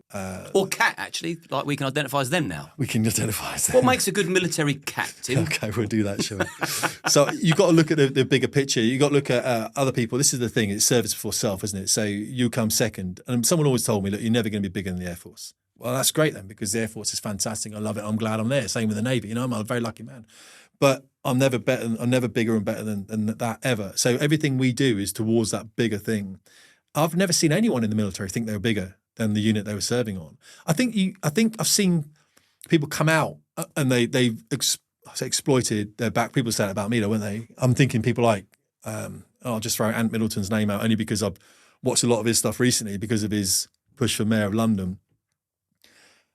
Speaker 2: Or cat, actually. Like we can identify as them now.
Speaker 1: We can identify as them.
Speaker 2: What makes a good military cat, Tim?
Speaker 1: Okay, we'll do that, shall we? So you've got to look at the bigger picture. You've got to look at other people. This is the thing. It's service before self, isn't it? So you come second. And someone always told me, look, you're never going to be bigger than the Air Force. Well, that's great then, because the Air Force is fantastic. I love it. I'm glad I'm there. Same with the Navy. I'm a very lucky man. But I'm never better. I'm never bigger and better than that ever. So everything we do is towards that bigger thing. I've never seen anyone in the military think they were bigger than the unit they were serving on. I think I've seen people come out and they've exploited their back. People said it about me, though, weren't they? I'm thinking people like I'll just throw Ant Middleton's name out only because I've watched a lot of his stuff recently because of his push for Mayor of London.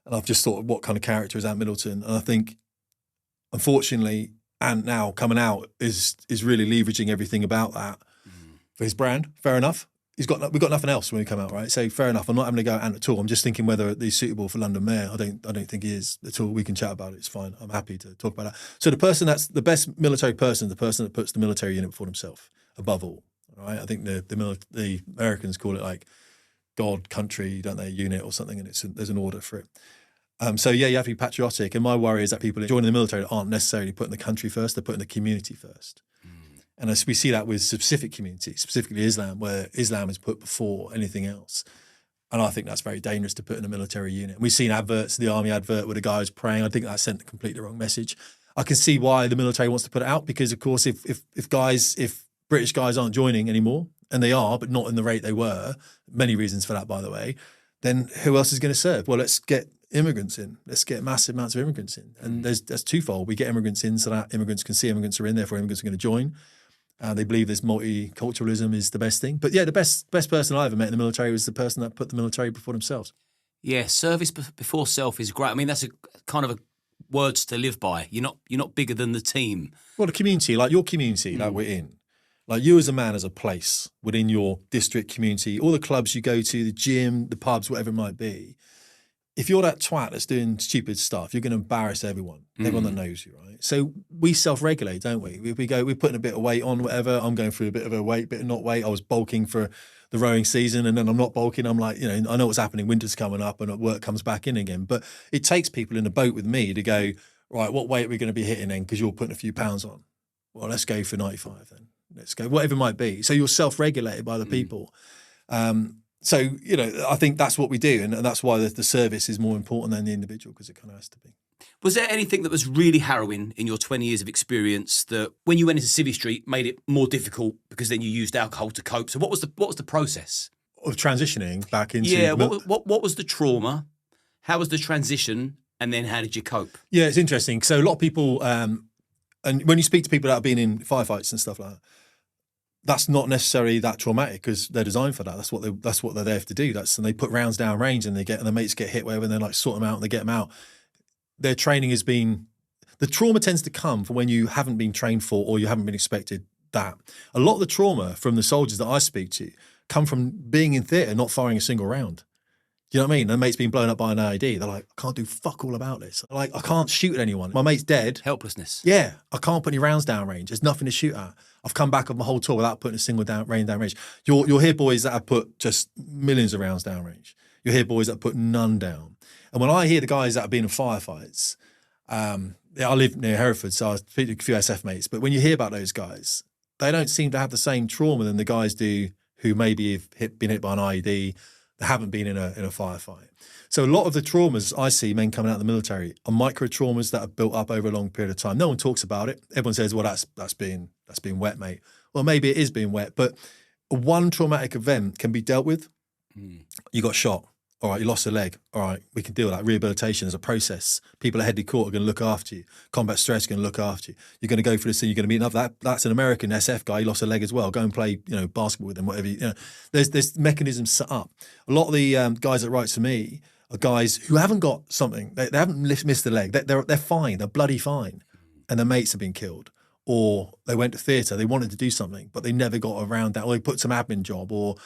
Speaker 1: And I've just thought, what kind of character is Ant Middleton? And I think, unfortunately, Ant now coming out is really leveraging everything about that for his brand. Fair enough. We've got nothing else when we come out, right? So fair enough. I'm not having to go at Ant at all. I'm just thinking whether he's suitable for London Mayor. I don't think he is at all. We can chat about it. It's fine. I'm happy to talk about that. So the person that's the best military person, the person that puts the military unit before himself, above all. Right? I think the Americans call it like God, country, don't they, unit or something, and there's an order for it. So yeah, you have to be patriotic. And my worry is that people joining the military aren't necessarily putting the country first; they're putting the community first. And as we see that with specific communities, specifically Islam, where Islam is put before anything else. And I think that's very dangerous to put in a military unit. We've seen adverts, the army advert where the guy was praying. I think that sent a completely wrong message. I can see why the military wants to put it out because, of course, if British guys aren't joining anymore, and they are, but not in the rate they were, many reasons for that, by the way, then who else is going to serve? Well, let's get immigrants in. Let's get massive amounts of immigrants in. And that's twofold. We get immigrants in so that immigrants can see immigrants are in, therefore immigrants are going to join. They believe this multiculturalism is the best thing. But yeah, the best person I ever met in the military was the person that put the military before themselves. Yeah,
Speaker 2: service before self is great. I mean, that's a kind of a words to live by. You're not bigger than the team.
Speaker 1: Well, the community, like your community that we're in, like you as a man, as a place within your district community, all the clubs you go to, the gym, the pubs, whatever it might be. If you're that twat that's doing stupid stuff, you're going to embarrass everyone that knows you, right? So we self-regulate, don't we? We're putting a bit of weight on, whatever. I'm going through a bit of a weight, bit of not weight. I was bulking for the rowing season and then I'm not bulking. I'm like, I know what's happening. Winter's coming up and work comes back in again. But it takes people in the boat with me to go, right, what weight are we going to be hitting then? Because you're putting a few pounds on. Well, let's go for 95 then. Let's go, whatever it might be. So you're self-regulated by the people. So, I think that's what we do. And that's why the service is more important than the individual, because it kind of has to be.
Speaker 2: Was there anything that was really harrowing in your 20 years of experience that when you went into Civvy Street made it more difficult because then you used alcohol to cope? So what was the process? Of
Speaker 1: transitioning back into...
Speaker 2: Yeah, what was the trauma? How was the transition? And then how did you cope?
Speaker 1: Yeah, it's interesting. So a lot of people, and when you speak to people that have been in firefights and stuff like that, that's not necessarily that traumatic because they're designed for that. That's what they're there to do. And they put rounds down range and their mates get hit wherever and they like sort them out and they get them out. their training has been, the trauma tends to come from when you haven't been trained for or you haven't been expected that. A lot of the trauma from the soldiers that I speak to come from being in theatre, not firing a single round. Do you know what I mean? Their mate's been blown up by an IED. They're like, I can't do fuck all about this. Like, I can't shoot at anyone. My mate's dead.
Speaker 2: Helplessness.
Speaker 1: Yeah, I can't put any rounds down range. There's nothing to shoot at. I've come back of my whole tour without putting a single down range. You'll hear boys that have put just millions of rounds down range. You'll hear boys that put none down. And when I hear the guys that have been in firefights, I live near Hereford, so I speak to a few SF mates, but when you hear about those guys, they don't seem to have the same trauma than the guys do who maybe have been hit by an IED, that haven't been in a firefight. So a lot of the traumas I see men coming out of the military are micro traumas that are built up over a long period of time. No one talks about it. Everyone says, well, that's being wet, mate. Well, maybe it is being wet, but one traumatic event can be dealt with. You got shot. All right, you lost a leg. All right, we can deal with that. Rehabilitation is a process. People at Headley Court are going to look after you. Combat stress is going to look after you. You're going to go through this thing. You're going to meet another. That's an American SF guy. He lost a leg as well. Go and play, basketball with him, whatever. There's mechanisms set up. A lot of the guys that write to me are guys who haven't got something. They haven't missed a leg. They're fine. They're bloody fine, and their mates have been killed. Or they went to theatre. They wanted to do something, but they never got around that. Or they put some admin job or.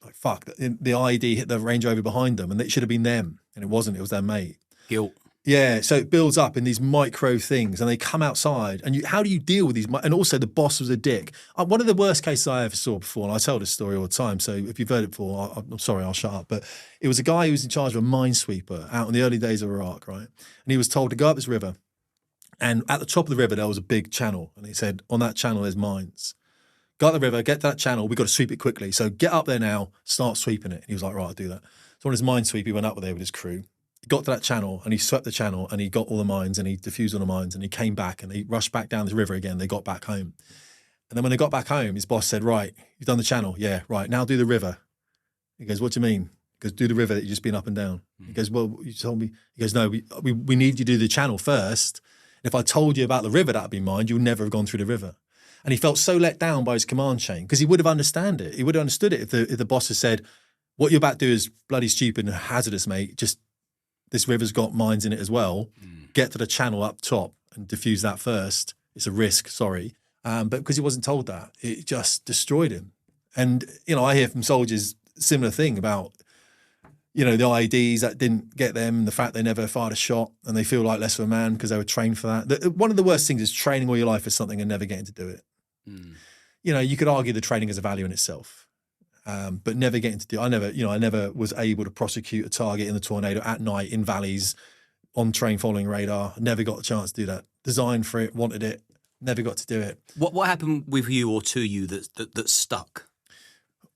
Speaker 1: Like, fuck, the IED hit the Range Rover behind them and it should have been them. And it wasn't, it was their mate.
Speaker 2: Guilt.
Speaker 1: Yeah, so it builds up in these micro things and they come outside. And how do you deal with these? And also the boss was a dick. One of the worst cases I ever saw before, and I tell this story all the time, so if you've heard it before, I'm sorry, I'll shut up. But it was a guy who was in charge of a minesweeper out in the early days of Iraq, right? And he was told to go up this river. And at the top of the river, there was a big channel. And he said, on that channel, there's mines. Go up the river, get to that channel, we've got to sweep it quickly. So get up there now, start sweeping it. And he was like, right, I'll do that. So on his minesweep, he went up there with his crew. He got to that channel and he swept the channel and he got all the mines and he diffused all the mines and he came back and he rushed back down the river again. They got back home. And then when they got back home, his boss said, right, you've done the channel. Yeah, right, now do the river. He goes, what do you mean? He goes, do the river that you've just been up and down. He goes, well, you told me. He goes, no, we need you to do the channel first. If I told you about the river that had been mined, you would never have gone through the river. And he felt so let down by his command chain because he would have understood it. He would have understood it if the boss had said, what you're about to do is bloody stupid and hazardous, mate. Just this river's got mines in it as well. Get to the channel up top and diffuse that first. It's a risk, sorry. But because he wasn't told that, it just destroyed him. And, I hear from soldiers similar thing about, the IEDs that didn't get them and the fact they never fired a shot and they feel like less of a man because they were trained for that. One of the worst things is training all your life for something and never getting to do it. You could argue the training has a value in itself, but never getting to do. I never was able to prosecute a target in the tornado at night in valleys on train following radar. Never got a chance to do that. Designed for it, wanted it, never got to do it.
Speaker 2: What happened with you or to you that stuck?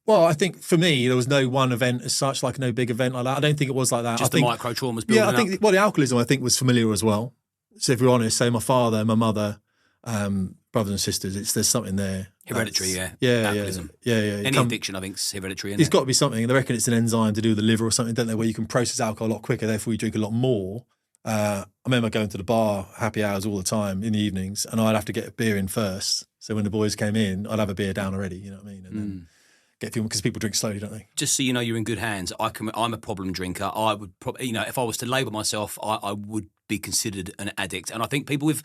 Speaker 1: Well, I think for me, there was no one event as such, like no big event like that. I don't think it was like that.
Speaker 2: Just the micro traumas building
Speaker 1: up. Yeah, I think, the alcoholism, I think, was familiar as well. So if you're honest, say my father, my mother, brothers and sisters, there's something there.
Speaker 2: Hereditary,
Speaker 1: Yeah.
Speaker 2: Alcoholism.
Speaker 1: Yeah.
Speaker 2: Any addiction, I think, is hereditary.
Speaker 1: It's got to be something. They reckon it's an enzyme to do with the liver or something, don't they, where you can process alcohol a lot quicker, therefore you drink a lot more. I remember going to the bar, happy hours all the time in the evenings, and I'd have to get a beer in first. So when the boys came in, I'd have a beer down already, you know what I mean? And then get people, because people drink slowly, don't they?
Speaker 2: Just so you know, you're in good hands. I'm a problem drinker. I would probably, if I was to label myself, I would be considered an addict. And I think people with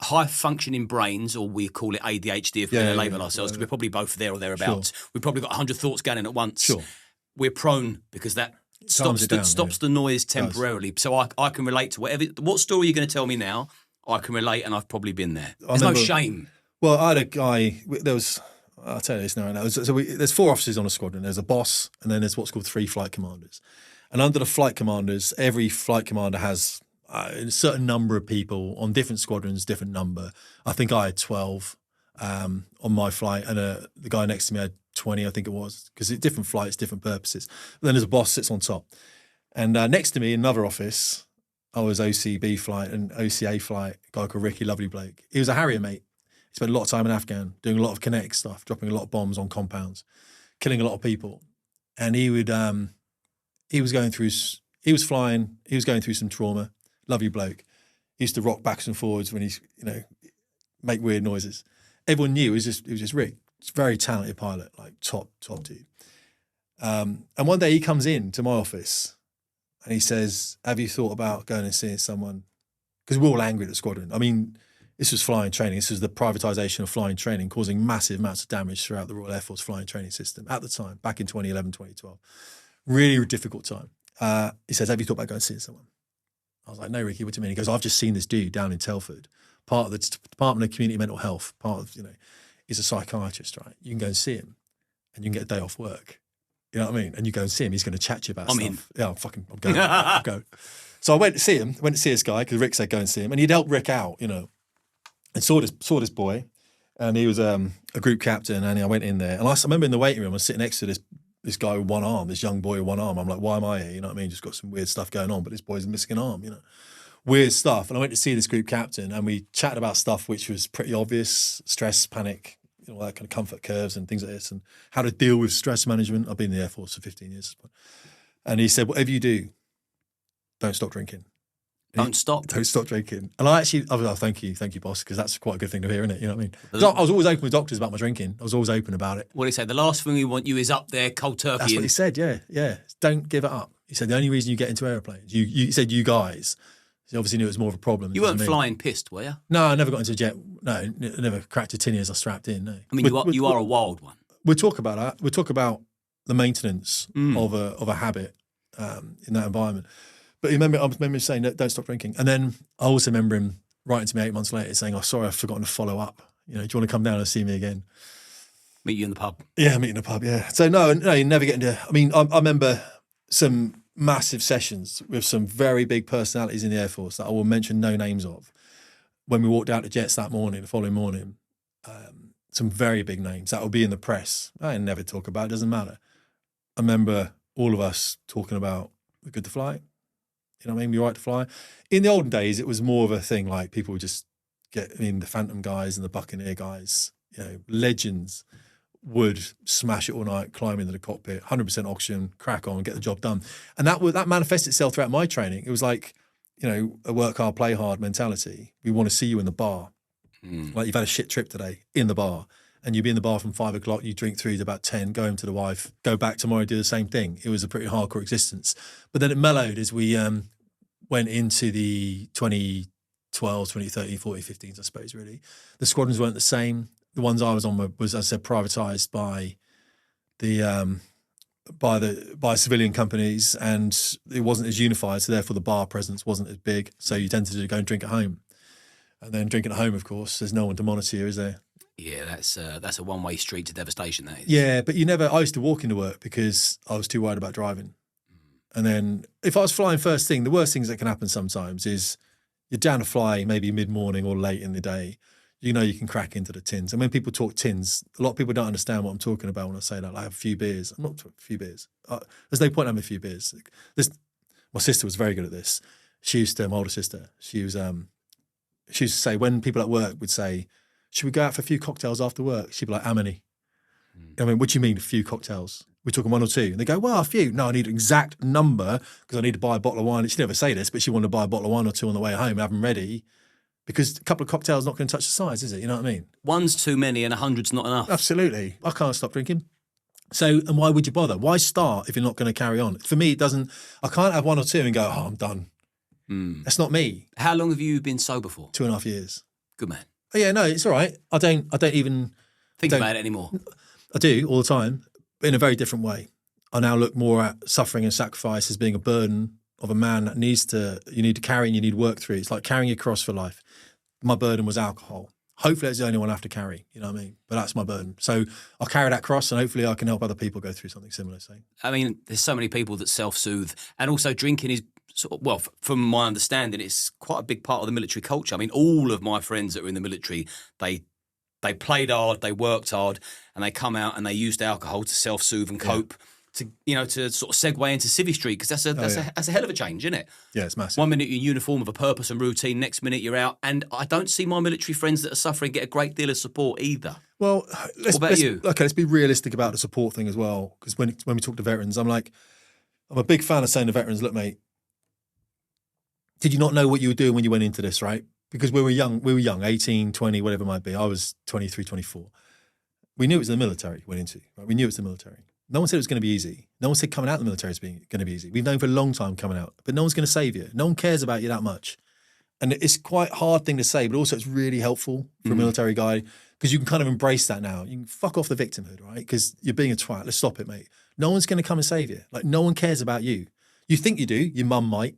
Speaker 2: high functioning brains, or we call it ADHD if we're going to label ourselves, because we're probably both there or thereabouts. Sure. We've probably got 100 thoughts going in at once.
Speaker 1: Sure.
Speaker 2: We're prone because that stops the noise temporarily. So I can relate to what story you're going to tell me now. I can relate, and I've probably been there. There's no shame.
Speaker 1: Well, I had a guy. I'll tell you this now. There's 4 officers on a squadron. There's a boss, and then there's what's called 3 flight commanders. And under the flight commanders, every flight commander has a certain number of people on different squadrons, different number. I think I had 12 on my flight, and the guy next to me had 20, I think it was, because it's different flights, different purposes. But then there's a boss sits on top. And next to me in another office, I was OCB flight and OCA flight, a guy called Ricky, lovely bloke. He was a Harrier mate. He spent a lot of time in Afghan, doing a lot of kinetic stuff, dropping a lot of bombs on compounds, killing a lot of people. And he was going through some trauma. Lovely bloke. He used to rock backwards and forwards when he's, make weird noises. Everyone knew it was just Rick. He's a very talented pilot, like top dude. And one day he comes in to my office and he says, have you thought about going and seeing someone because we're all angry at the squadron. I mean, this was flying training. This was the privatisation of flying training, causing massive amounts of damage throughout the Royal Air Force flying training system at the time, back in 2011, 2012. Really difficult time. He says, have you thought about going and seeing someone? I was like, no, Ricky, what do you mean? He goes, I've just seen this dude down in Telford, part of the Department of Community Mental Health, part of, he's a psychiatrist, right? You can go and see him and you can get a day off work. You know what I mean? And you go and see him, he's going to chat to you about stuff. Yeah, I'm going. I'm going. So I went to see him, went to see this guy because Rick said go and see him. And he'd helped Rick out, and saw this boy. And he was a group captain, and I went in there. And I remember in the waiting room, I was sitting next to this guy with one arm, this young boy with one arm. I'm like, why am I here? You know what I mean? Just got some weird stuff going on, but this boy's missing an arm, Weird stuff. And I went to see this group captain, and we chatted about stuff which was pretty obvious, stress, panic, all that kind of comfort curves and things like this, and how to deal with stress management. I've been in the Air Force for 15 years. And he said, whatever you do, don't stop drinking.
Speaker 2: Don't stop
Speaker 1: drinking. And I was like, thank you, boss, because that's quite a good thing to hear, isn't it? You know what I mean? I was always open with doctors about my drinking. I was always open about it.
Speaker 2: What did he say? The last thing we want you is up there cold turkey.
Speaker 1: That's what he said, yeah. Don't give it up. He said the only reason you get into aeroplanes, you said you guys, he obviously knew it was more of a problem.
Speaker 2: You weren't flying pissed, were you?
Speaker 1: No, I never got into a jet. No, I never cracked a tinny as I strapped in, no.
Speaker 2: I mean, you are a wild one.
Speaker 1: We'll talk about that. We'll talk about the maintenance of a habit in that environment. But I remember him saying, don't stop drinking. And then I also remember him writing to me 8 months later saying, oh, sorry, I've forgotten to follow up. Do you want to come down and see me again?
Speaker 2: Meet you in the pub.
Speaker 1: Yeah, meet in the pub, yeah. So no, you never get into, I mean, I remember some massive sessions with some very big personalities in the Air Force that I will mention no names of. When we walked out to jets that morning, the following morning, some very big names that will be in the press. I never talk about it, doesn't matter. I remember all of us talking about, we're good to fly. You know what I mean? We're right to fly. In the olden days, it was more of a thing like people would just the Phantom guys and the Buccaneer guys, legends would smash it all night, climb into the cockpit, 100% oxygen, crack on, get the job done. And that manifests itself throughout my training. It was like, a work hard, play hard mentality. We want to see you in the bar. Like you've had a shit trip today in the bar. And you'd be in the bar from 5 o'clock, you drink through to about 10, go home to the wife, go back tomorrow, do the same thing. It was a pretty hardcore existence. But then it mellowed as we went into the 2012, 2013, 14, 15s, I suppose, really. The squadrons weren't the same. The ones I was on was, as I said, privatised by by civilian companies, and it wasn't as unified, so therefore the bar presence wasn't as big. So you tended to go and drink at home. And then drinking at home, of course, there's no one to monitor you, is there?
Speaker 2: Yeah, that's a one-way street to devastation, that is.
Speaker 1: Yeah, but I used to walk into work because I was too worried about driving. And then if I was flying first thing, the worst things that can happen sometimes is you're down to fly maybe mid-morning or late in the day. You can crack into the tins. And when people talk tins, a lot of people don't understand what I'm talking about when I say that. Like, have a few beers. I'm not talking a few beers. There's no point having a few beers. My sister was very good at this. My older sister, she used to say, when people at work would say, should we go out for a few cocktails after work? She'd be like, how many? I mean, what do you mean a few cocktails? We're talking one or two. And they go, well, a few. No, I need an exact number because I need to buy a bottle of wine. She'd never say this, but she wanted to buy a bottle of 1 or 2 on the way home and have them ready because a couple of cocktails not going to touch the size, is it? You know what I mean?
Speaker 2: One's too many and 100's not enough.
Speaker 1: Absolutely. I can't stop drinking. So, and why would you bother? Why start if you're not going to carry on? For me, I can't have 1 or 2 and go, oh, I'm done. That's not me.
Speaker 2: How long have you been sober for?
Speaker 1: 2.5 years.
Speaker 2: Good man.
Speaker 1: Oh, yeah, no, it's all right. I don't even
Speaker 2: think about it anymore.
Speaker 1: I do all the time, but in a very different way. I now look more at suffering and sacrifice as being a burden of a man that you need to carry and you need to work through. It's like carrying your cross for life. My burden was alcohol. Hopefully that's the only one I have to carry, you know what I mean? But that's my burden. So I'll carry that cross and hopefully I can help other people go through something similar. So,
Speaker 2: I mean, there's so many people that self-soothe, and also drinking is, from my understanding, it's quite a big part of the military culture. I mean, all of my friends that are in the military, they played hard, they worked hard, and they come out and they used alcohol to self-soothe and cope. To sort of segue into Civvy Street, because that's a hell of a change, isn't it?
Speaker 1: Yeah, it's massive.
Speaker 2: 1 minute you're in uniform with a purpose and routine, next minute you're out, and I don't see my military friends that are suffering get a great deal of support either.
Speaker 1: Well,
Speaker 2: what about you?
Speaker 1: Okay, let's be realistic about the support thing as well, because when we talk to veterans, I'm a big fan of saying to veterans, look, mate, did you not know what you were doing when you went into this, right? Because we were young, 18, 20, whatever it might be. I was 23, 24. We knew it was the military went into, right? We knew it was the military. No one said it was going to be easy. No one said coming out of the military is going to be easy. We've known for a long time coming out, but no one's going to save you. No one cares about you that much. And it's quite a hard thing to say, but also it's really helpful for a military guy because you can kind of embrace that now. You can fuck off the victimhood, right? Because you're being a twat. Let's stop it, mate. No one's going to come and save you. Like, no one cares about you. You think you do. Your mum might.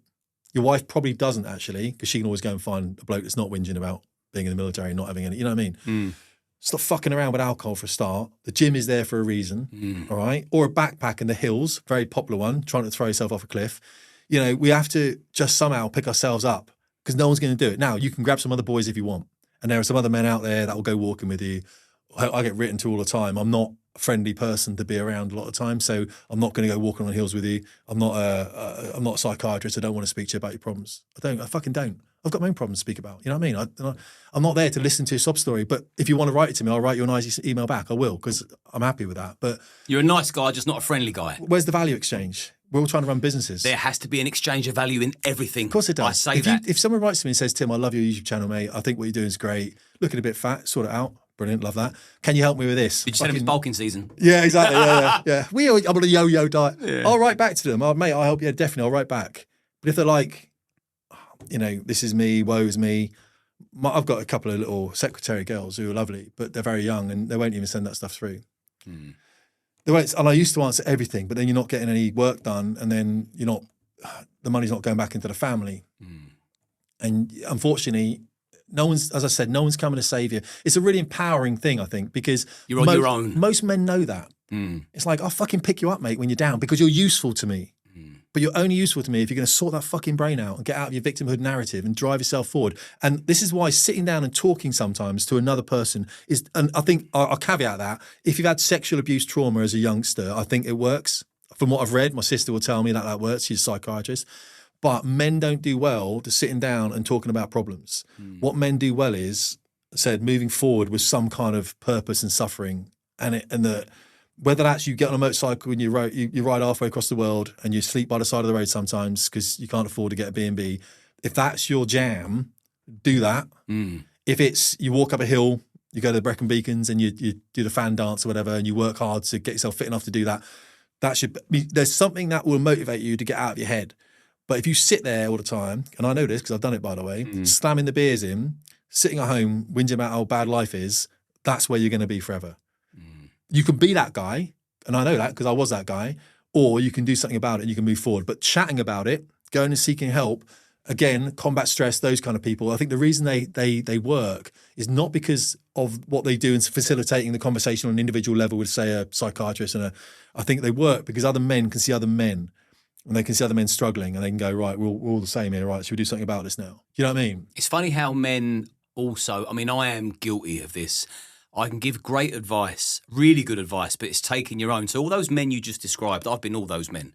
Speaker 1: Your wife probably doesn't, actually, because she can always go and find a bloke that's not whinging about being in the military and not having any, you know what I mean? Stop fucking around with alcohol for a start. The gym is there for a reason, all right? Or a backpack in the hills, very popular one, trying to throw yourself off a cliff. You know, we have to just somehow pick ourselves up because no one's going to do it. Now, you can grab some other boys if you want. And there are some other men out there that will go walking with you. I get written to all the time. I'm not a friendly person to be around a lot of times, so I'm not going to go walking on hills with you. I'm not a psychiatrist. I don't want to speak to you about your problems. I fucking don't. I've got my own problems to speak about. You know what I mean? I'm not there to listen to a sob story, but if you want to write it to me, I'll write you a nice email back. I will, because I'm happy with that. But
Speaker 2: you're a nice guy, just not a friendly guy.
Speaker 1: Where's the value exchange? We're all trying to run businesses.
Speaker 2: There has to be an exchange of value in everything.
Speaker 1: Of course it does.
Speaker 2: I say that.
Speaker 1: If someone writes to me and says, Tim, I love your YouTube channel, mate. I think what you're doing is great. Looking a bit fat, sort it out. Brilliant, love that. Can you help me with this?
Speaker 2: Did you tell him it's bulking season?
Speaker 1: Yeah, exactly. Yeah. I'm on a yo-yo diet. Yeah. I'll write back to them. Mate, I help you. Definitely, I'll write back. But if they're like, you know, this is me, woe is me. I've got a couple of little secretary girls who are lovely, but they're very young and they won't even send that stuff through. They won't, and I used to answer everything, but then you're not getting any work done, and then the money's not going back into the family. And unfortunately, no one's coming to save you. It's a really empowering thing, I think, because
Speaker 2: you're on your own.
Speaker 1: Most men know that. It's like, I'll fucking pick you up, mate, when you're down because you're useful to me. But you're only useful to me if you're going to sort that fucking brain out and get out of your victimhood narrative and drive yourself forward. And this is why sitting down and talking sometimes to another person is, and I think I'll caveat that, if you've had sexual abuse trauma as a youngster, I think it works. From what I've read, my sister will tell me that works. She's a psychiatrist. But men don't do well to sitting down and talking about problems. What men do well is, moving forward with some kind of purpose and suffering. Whether that's you get on a motorcycle and you ride halfway across the world and you sleep by the side of the road sometimes because you can't afford to get a B&B. If that's your jam, do that. If it's you walk up a hill, you go to the Brecon Beacons and you do the fan dance or whatever and you work hard to get yourself fit enough to do that, there's something that will motivate you to get out of your head. But if you sit there all the time, and I know this because I've done it, by the way, slamming the beers in, sitting at home, whinging about how bad life is, that's where you're going to be forever. You can be that guy, and I know that because I was that guy, or you can do something about it and you can move forward. But chatting about it, going and seeking help, again, combat stress, those kind of people, I think the reason they work is not because of what they do in facilitating the conversation on an individual level with, say, a psychiatrist. I think they work because other men can see other men, and they can see other men struggling, and they can go, right, we're all the same here, right? Should we do something about this now? You know what I mean?
Speaker 2: It's funny how men also, I mean, I am guilty of this. I can give great advice, really good advice, but it's taking your own. So all those men you just described, I've been all those men.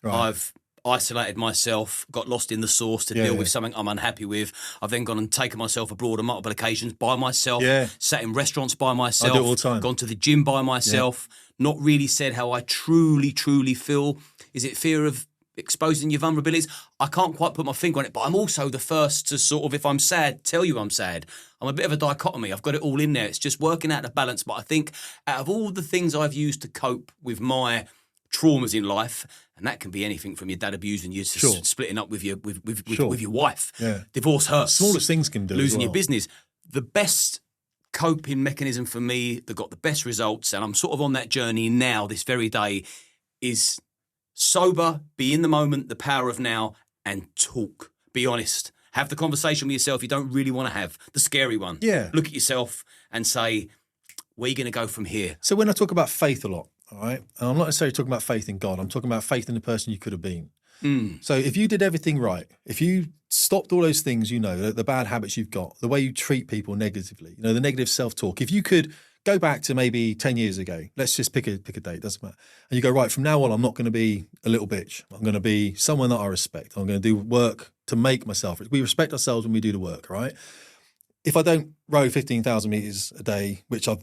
Speaker 2: Right. I've isolated myself, got lost in the source to deal with something I'm unhappy with. I've then gone and taken myself abroad on multiple occasions by myself, sat in restaurants by myself,
Speaker 1: I do it all the time.
Speaker 2: Gone to the gym by myself, not really said how I truly, truly feel. Is it fear of exposing your vulnerabilities? I can't quite put my finger on it, but I'm also the first to sort of, if I'm sad, tell you I'm sad. I'm a bit of a dichotomy. I've got it all in there. It's just working out the balance. But I think out of all the things I've used to cope with my traumas in life, and that can be anything from your dad abusing you to splitting up with your wife. Divorce hurts.
Speaker 1: Smallest things can do.
Speaker 2: Losing your business. The best coping mechanism for me that got the best results, and I'm sort of on that journey now, this very day, is sober, be in the moment, the power of now, and talk. Be honest. Have the conversation with yourself you don't really want to have, the scary one.
Speaker 1: Yeah.
Speaker 2: Look at yourself and say, where are you going to go from here?
Speaker 1: So when I talk about faith a lot, all right, and I'm not necessarily talking about faith in God, I'm talking about faith in the person you could have been. So if you did everything right, if you stopped all those things, the bad habits you've got, the way you treat people negatively, the negative self-talk, if you could go back to maybe 10 years ago, let's just pick a date, doesn't matter. And you go, right, from now on, I'm not going to be a little bitch. I'm going to be someone that I respect. I'm going to do work to make myself. We respect ourselves when we do the work, right? If I don't row 15,000 meters a day, which I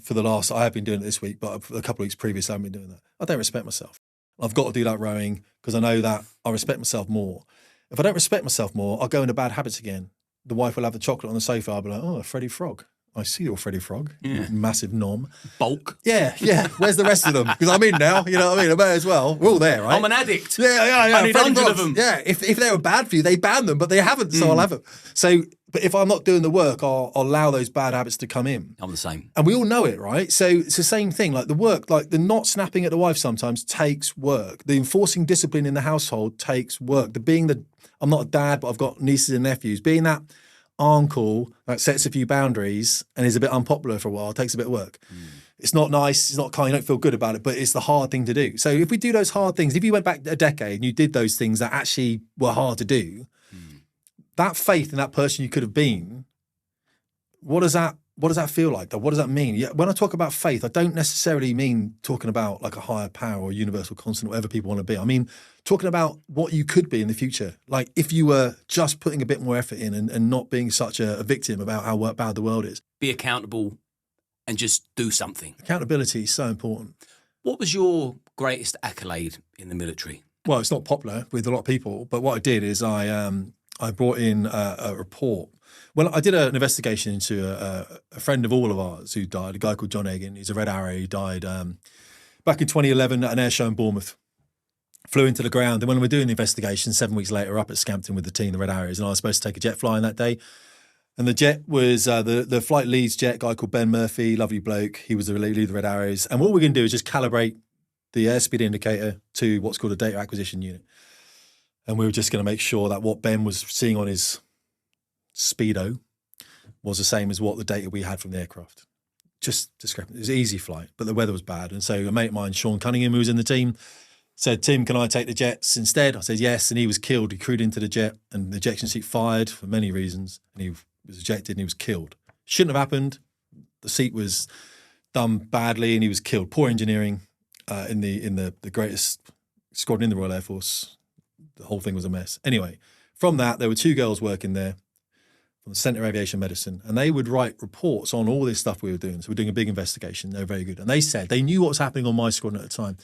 Speaker 1: have been doing it this week, but a couple of weeks previous, I haven't been doing that. I don't respect myself. I've got to do that rowing because I know that I respect myself more. If I don't respect myself more, I'll go into bad habits again. The wife will have the chocolate on the sofa. I'll be like, oh, Freddie Frog. I see your Freddie Frog. Yeah. Massive nom.
Speaker 2: Bulk.
Speaker 1: Yeah. Where's the rest of them? Because I'm in now, you know what I mean? I may as well. We're all there, right?
Speaker 2: I'm an addict.
Speaker 1: Yeah.
Speaker 2: I need 100 of them.
Speaker 1: Yeah, if they were bad for you, they banned them, but they haven't, so I'll have them. So, But if I'm not doing the work, I'll allow those bad habits to come in.
Speaker 2: I'm the same.
Speaker 1: And we all know it, right? So it's the same thing. Like the work, like the not snapping at the wife sometimes takes work. The enforcing discipline in the household takes work. I'm not a dad, but I've got nieces and nephews. Being that uncle that sets a few boundaries and is a bit unpopular for a while takes a bit of work. It's not nice, it's not kind, you don't feel good about it, but it's the hard thing to do. So if we do those hard things, if you went back a decade and you did those things that actually were hard to do, that faith in that person you could have been, what does that feel like? What does that mean? Yeah, when I talk about faith, I don't necessarily mean talking about like a higher power or universal constant, whatever people want to be. I mean, talking about what you could be in the future. Like if you were just putting a bit more effort in and not being such a victim about how bad the world is.
Speaker 2: Be accountable and just do something.
Speaker 1: Accountability is so important.
Speaker 2: What was your greatest accolade in the military?
Speaker 1: Well, it's not popular with a lot of people, but what I did is I brought in a report. Well, I did an investigation into a friend of all of ours who died, a guy called John Egan. He's a Red Arrow. He died back in 2011 at an air show in Bournemouth. Flew into the ground. And when we were doing the investigation, 7 weeks later, up at Scampton with the team, the Red Arrows, and I was supposed to take a jet flying that day. And the jet was the flight leads jet, guy called Ben Murphy, lovely bloke. He was the leader of the Red Arrows. And what we're going to do is just calibrate the airspeed indicator to what's called a data acquisition unit. And we were just going to make sure that what Ben was seeing on his Speedo was the same as what the data we had from the aircraft. Just discrepant. It was an easy flight, but the weather was bad. And so a mate of mine, Sean Cunningham, who was in the team, said, Tim, can I take the jets instead? I said, yes. And he was killed. He crewed into the jet and the ejection seat fired for many reasons. And he was ejected and he was killed. Shouldn't have happened. The seat was done badly and he was killed. Poor engineering in the greatest squadron in the Royal Air Force. The whole thing was a mess. Anyway, from that, there were 2 girls working there from the Centre of Aviation Medicine, and they would write reports on all this stuff we were doing. So we're doing a big investigation. They were very good. And they said they knew what was happening on my squadron at the time,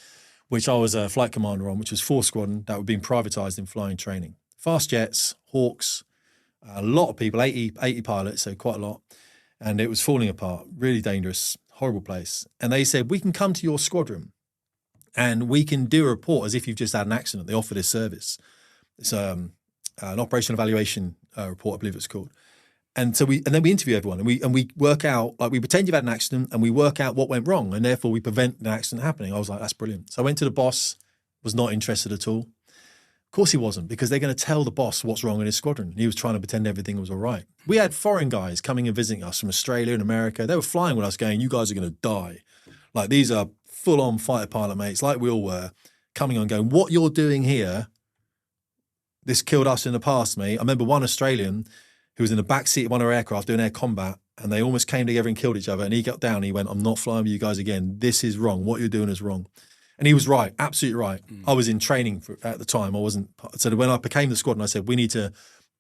Speaker 1: which I was a flight commander on, which was 4 squadron that were being privatised in flying training. Fast jets, Hawks, a lot of people, 80 pilots, so quite a lot. And it was falling apart, really dangerous, horrible place. And they said, we can come to your squadron and we can do a report as if you've just had an accident. They offer this service. It's an operational evaluation report, I believe it's called. And so then we interview everyone and we work out, like we pretend you've had an accident and we work out what went wrong and therefore we prevent an accident happening. I was like, that's brilliant. So I went to the boss, was not interested at all. Of course he wasn't, because they're going to tell the boss what's wrong in his squadron. He was trying to pretend everything was all right. We had foreign guys coming and visiting us from Australia and America. They were flying with us going, you guys are going to die. Like these are full-on fighter pilot mates, like we all were, coming on going, what you're doing here, this killed us in the past, mate. I remember one Australian who was in the back seat of one of our aircraft doing air combat, and they almost came together and killed each other. And he got down and he went, I'm not flying with you guys again. This is wrong. What you're doing is wrong. And he was right, absolutely right. I was in training at the time. I wasn't. So when I became the squadron, I said, we need to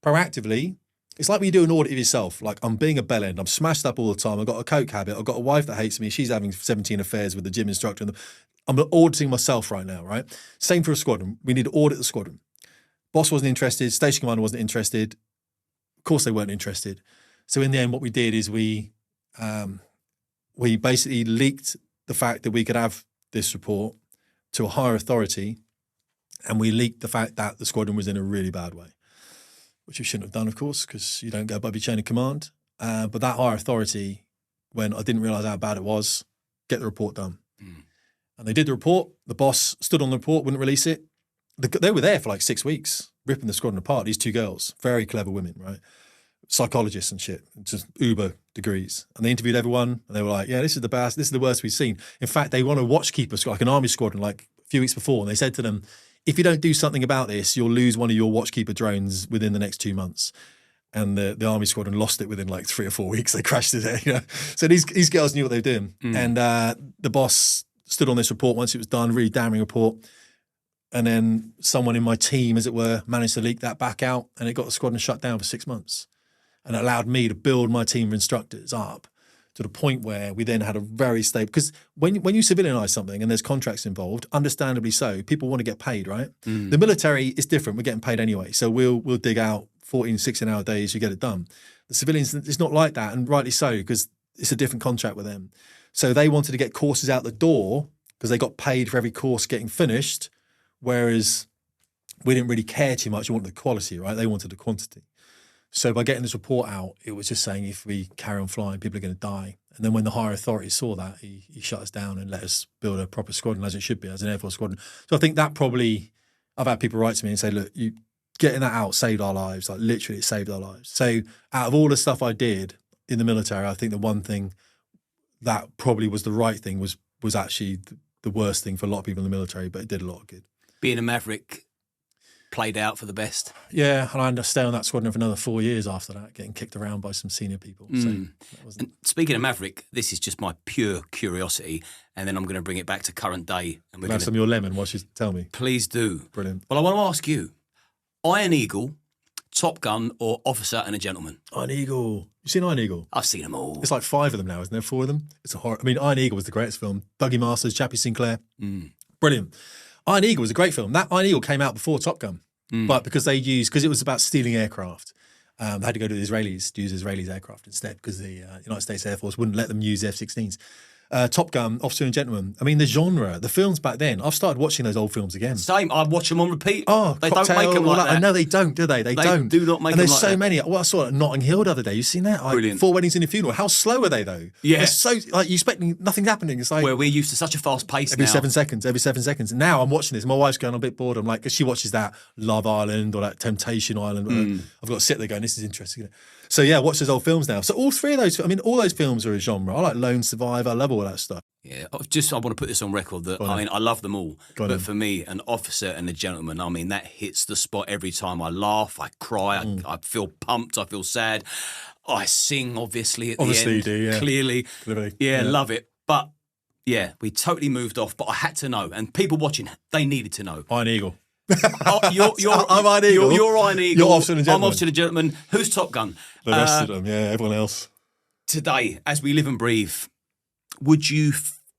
Speaker 1: proactively, it's like when you do an audit of yourself. Like I'm being a bellend. I'm smashed up all the time. I've got a coke habit. I've got a wife that hates me. She's having 17 affairs with the gym instructor. I'm auditing myself right now, right? Same for a squadron. We need to audit the squadron. Boss wasn't interested. Station commander wasn't interested. Of course they weren't interested. So in the end, what we did is we basically leaked the fact that we could have this report to a higher authority, and we leaked the fact that the squadron was in a really bad way, which we shouldn't have done, of course, because you don't go above your chain of command. But that higher authority, when I didn't realise how bad it was, get the report done. And they did the report. The boss stood on the report, wouldn't release it. They were there for like 6 weeks, ripping the squadron apart. These 2 girls, very clever women, right? Psychologists and shit, just uber degrees. And they interviewed everyone and they were like, yeah, this is the best, this is the worst we've seen. In fact, they want a watchkeeper, like an army squadron, like a few weeks before. And they said to them, if you don't do something about this, you'll lose one of your watchkeeper drones within the next 2 months. And the army squadron lost it within like 3 or 4 weeks. They crashed it there, you know. So these girls knew what they were doing. And the boss stood on this report once it was done, really damning report. And then someone in my team, as it were, managed to leak that back out, and it got the squadron shut down for 6 months. And it allowed me to build my team of instructors up to the point where we then had a very stable, because when you civilianize something and there's contracts involved, understandably so, people want to get paid, right? The military is different. We're getting paid anyway. So we'll dig out 14, 16-hour days, you get it done. The civilians, it's not like that, and rightly so, because it's a different contract with them. So they wanted to get courses out the door because they got paid for every course getting finished, whereas we didn't really care too much. We wanted the quality, right? They wanted the quantity. So by getting this report out, it was just saying if we carry on flying, people are going to die. And then when the higher authorities saw that, he shut us down and let us build a proper squadron as it should be, as an Air Force squadron. So I think that probably, I've had people write to me and say, look, you getting that out saved our lives. Like literally it saved our lives. So out of all the stuff I did in the military, I think the one thing that probably was the right thing was actually the worst thing for a lot of people in the military, but it did a lot of good.
Speaker 2: Being a maverick played out for the best.
Speaker 1: Yeah, and I had to stay on that squadron for another 4 years after that, getting kicked around by some senior people. So that wasn't...
Speaker 2: And speaking of maverick, this is just my pure curiosity, and then I'm going to bring it back to current day. And we're
Speaker 1: have some of your lemon whilst you tell me.
Speaker 2: Please do.
Speaker 1: Brilliant.
Speaker 2: Well, I want to ask you, Iron Eagle, Top Gun, or Officer and a Gentleman?
Speaker 1: Iron Eagle. You seen Iron Eagle?
Speaker 2: I've seen them all.
Speaker 1: It's like 5 of them now, isn't there? 4 of them? It's a horror. I mean, Iron Eagle was the greatest film. Dougie Masters, Chappie Sinclair. Brilliant. Iron Eagle was a great film. That Iron Eagle came out before Top Gun. But because it was about stealing aircraft, they had to go to the Israelis to use Israelis aircraft instead because the United States Air Force wouldn't let them use F-16s. Top Gun, Officer and Gentleman. I mean, the genre, the films back then, I've started watching those old films again.
Speaker 2: Same. I watch them on repeat.
Speaker 1: Oh,
Speaker 2: they
Speaker 1: Cocktail,
Speaker 2: don't make them like that.
Speaker 1: I know they don't, do they? They don't.
Speaker 2: do not make
Speaker 1: and
Speaker 2: them
Speaker 1: there's
Speaker 2: like
Speaker 1: so
Speaker 2: that.
Speaker 1: many. Well, I saw it at Notting Hill the other day. You seen that?
Speaker 2: Brilliant.
Speaker 1: 4 Weddings and a Funeral. How slow are they though?
Speaker 2: Yeah.
Speaker 1: They're so like you expecting nothing's happening. It's like
Speaker 2: where we're used to such a fast pace
Speaker 1: every
Speaker 2: now.
Speaker 1: 7 seconds. And now I'm watching this. My wife's going, I'm a bit bored. I'm like, because she watches that Love Island or that Temptation Island. I've got to sit there going, this is interesting. So yeah, watch those old films now. So all 3 of those, I mean, all those films are a genre. I like Lone Survivor. I love all that stuff.
Speaker 2: Yeah, I want to put this on record that, I mean, I love them all. But for me, An Officer and a Gentleman, I mean, that hits the spot every time. I laugh, I cry, I feel pumped, I feel sad. I sing, obviously, at the end.
Speaker 1: You do, yeah.
Speaker 2: Clearly.
Speaker 1: Clearly.
Speaker 2: Yeah, love it. But, yeah, we totally moved off. But I had to know. And people watching, they needed to know.
Speaker 1: Iron Eagle.
Speaker 2: I'm
Speaker 1: Iron Eagle.
Speaker 2: You're Iron Eagle.
Speaker 1: You're Officer and a Gentleman.
Speaker 2: I'm Officer and a Gentleman. Who's Top Gun?
Speaker 1: The rest of them, yeah, everyone else.
Speaker 2: Today, as we live and breathe, would you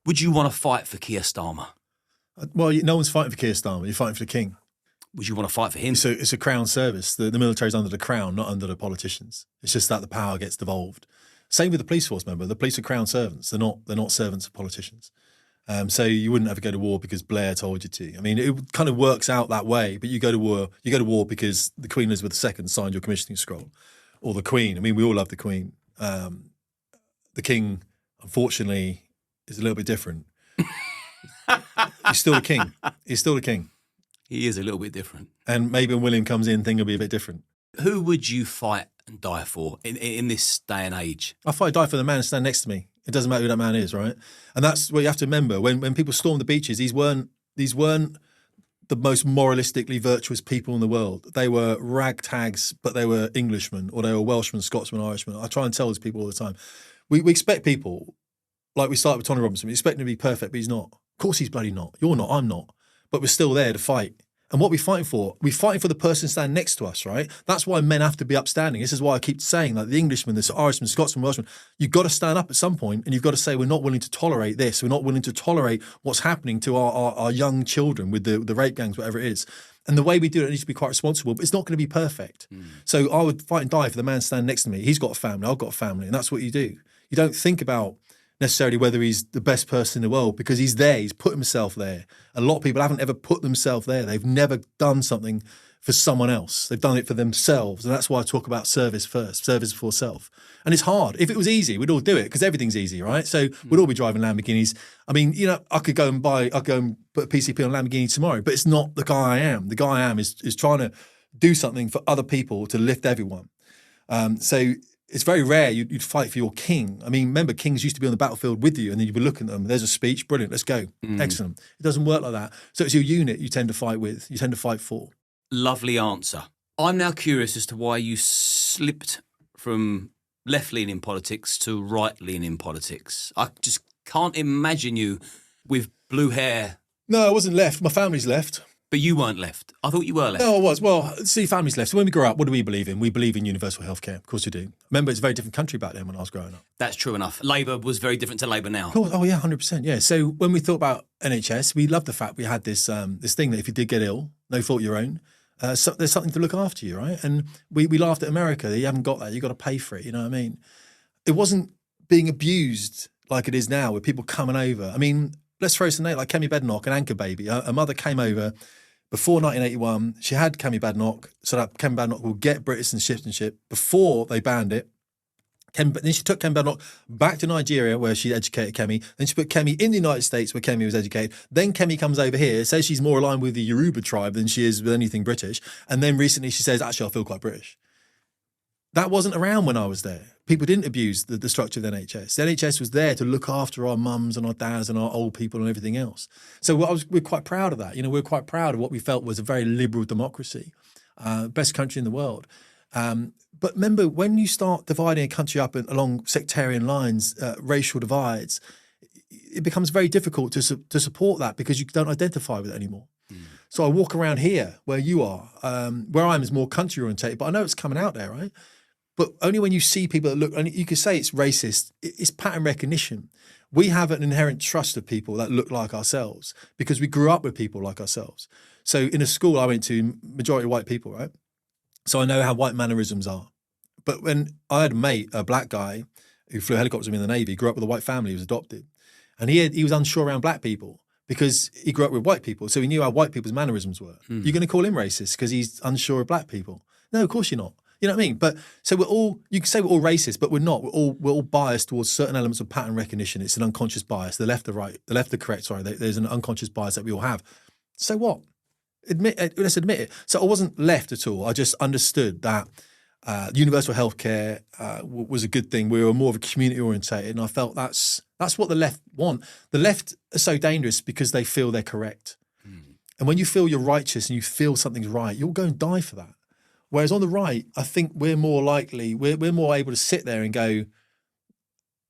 Speaker 2: want to fight for Keir Starmer?
Speaker 1: Well, no one's fighting for Keir Starmer. You're fighting for the king.
Speaker 2: Would you want to fight for him?
Speaker 1: It's a crown service. The military's under the crown, not under the politicians. It's just that the power gets devolved. Same with the police force, remember? The police are crown servants. They're not servants of politicians. So you wouldn't ever go to war because Blair told you to. I mean, it kind of works out that way, but you go to war because the Queen Elizabeth II signed your commissioning scroll. Or the Queen. I mean, we all love the Queen. The King, unfortunately, is a little bit different. He's still the king. He's still the king.
Speaker 2: He is a little bit different.
Speaker 1: And maybe when William comes in, things will be a bit different.
Speaker 2: Who would you fight and die for in this day and age?
Speaker 1: I fight, die for the man who stands next to me. It doesn't matter who that man is, right? And that's what you have to remember. When people stormed the beaches, these weren't the most moralistically virtuous people in the world. They were ragtags, but they were Englishmen, or they were Welshmen, Scotsmen, Irishmen. I try and tell these people all the time. We expect people, like we started with Tony Robinson, we expect him to be perfect, but he's not. Of course he's bloody not. You're not, I'm not. But we're still there to fight. And what are we fighting for? We're fighting for the person standing next to us, right? That's why men have to be upstanding. This is why I keep saying, like the Englishman, the Irishman, Scotsman, Welshman, you've got to stand up at some point and you've got to say, we're not willing to tolerate this. We're not willing to tolerate what's happening to our young children with the rape gangs, whatever it is. And the way we do it needs to be quite responsible, but it's not going to be perfect. So I would fight and die for the man standing next to me. He's got a family, I've got a family, and that's what you do. You don't think about necessarily whether he's the best person in the world because he's there, he's put himself there. A lot of people haven't ever put themselves there. They've never done something for someone else. They've done it for themselves. And that's why I talk about service first, service before self. And it's hard. If it was easy, we'd all do it because everything's easy, right? So we'd all be driving Lamborghinis. I mean, you know, I could go and put a PCP on Lamborghini tomorrow, but it's not the guy I am. The guy I am is trying to do something for other people to lift everyone. So it's very rare you'd fight for your king. I mean, remember, kings used to be on the battlefield with you and then you'd be looking at them. There's a speech. Brilliant. Let's go. Excellent. It doesn't work like that. So it's your unit you tend to fight with. You tend to fight for.
Speaker 2: Lovely answer. I'm now curious as to why you slipped from left-leaning politics to right-leaning politics. I just can't imagine you with blue hair.
Speaker 1: No, I wasn't left. My family's left.
Speaker 2: But you weren't left. I thought you were left.
Speaker 1: No, I was. Well, see, families left. So when we grow up, what do we believe in? We believe in universal healthcare. Of course we do. Remember, it's a very different country back then when I was growing up.
Speaker 2: That's true enough. Labour was very different to Labour now.
Speaker 1: Of course. Oh, yeah, 100%. Yeah. So when we thought about NHS, we loved the fact we had this this thing that if you did get ill, no fault your own, so there's something to look after you, right? And we laughed at America. You haven't got that. You've got to pay for it. You know what I mean? It wasn't being abused like it is now with people coming over. I mean, let's throw some names like Kemi Badenoch and Anchor Baby. A mother came over before 1981, she had Kemi Badenoch, so that Kemi Badenoch will get British citizenship before they banned it. Then she took Kemi Badenoch back to Nigeria where she educated Kemi. Then she put Kemi in the United States where Kemi was educated. Then Kemi comes over here, says she's more aligned with the Yoruba tribe than she is with anything British. And then recently she says, actually, I feel quite British. That wasn't around when I was there. People didn't abuse the structure of the NHS. The NHS was there to look after our mums and our dads and our old people and everything else. So we're quite proud of that. We're quite proud of what we felt was a very liberal democracy, best country in the world. But remember, when you start dividing a country up along sectarian lines, racial divides, it becomes very difficult to support that because you don't identify with it anymore. So I walk around here where you are, where I'm is more country orientated, but I know it's coming out there, right? But only when you see people that look, and you could say it's racist, it's pattern recognition. We have an inherent trust of people that look like ourselves because we grew up with people like ourselves. So in a school I went to, majority white people, right? So I know how white mannerisms are. But when I had a mate, a black guy who flew helicopters with me in the Navy, grew up with a white family, he was adopted. And he was unsure around black people because he grew up with white people. So he knew how white people's mannerisms were. You're going to call him racist because he's unsure of black people? No, of course you're not. You know what I mean? But so you can say we're all racist, but we're not. We're all biased towards certain elements of pattern recognition. It's an unconscious bias. The left, the correct, sorry. There's an unconscious bias that we all have. So what? Let's admit it. So I wasn't left at all. I just understood that universal healthcare was a good thing. We were more of a community orientated, and I felt that's what the left want. The left are so dangerous because they feel they're correct. And when you feel you're righteous and you feel something's right, you'll go and die for that. Whereas on the right, I think we're more likely, we're more able to sit there and go,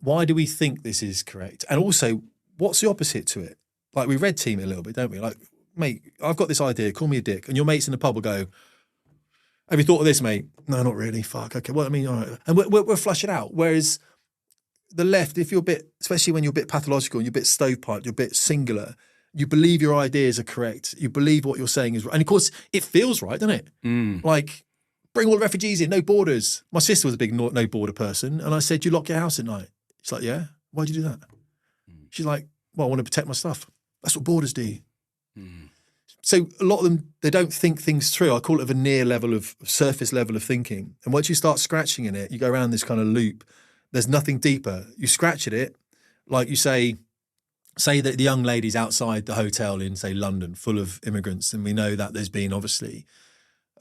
Speaker 1: why do we think this is correct? And also, what's the opposite to it? Like we red team it a little bit, don't we? Like, mate, I've got this idea, call me a dick. And your mates in the pub will go, have you thought of this, mate? No, not really. Fuck, okay. Well, I mean, all right. And we'll flush it out. Whereas the left, if you're a bit, especially when you're a bit pathological and you're a bit stovepiped, you're a bit singular, you believe your ideas are correct. You believe what you're saying is right. And of course, it feels right, doesn't it? Like, bring all the refugees in, no borders. My sister was a big no border person. And I said, do you lock your house at night? She's like, yeah. Why'd you do that? She's like, well, I want to protect my stuff. That's what borders do. So a lot of them, they don't think things through. I call it a veneer level of surface level of thinking. And once you start scratching in it, you go around this kind of loop. There's nothing deeper. You scratch at it, like you say that the young lady's outside the hotel in, say, London, full of immigrants. And we know that there's been obviously,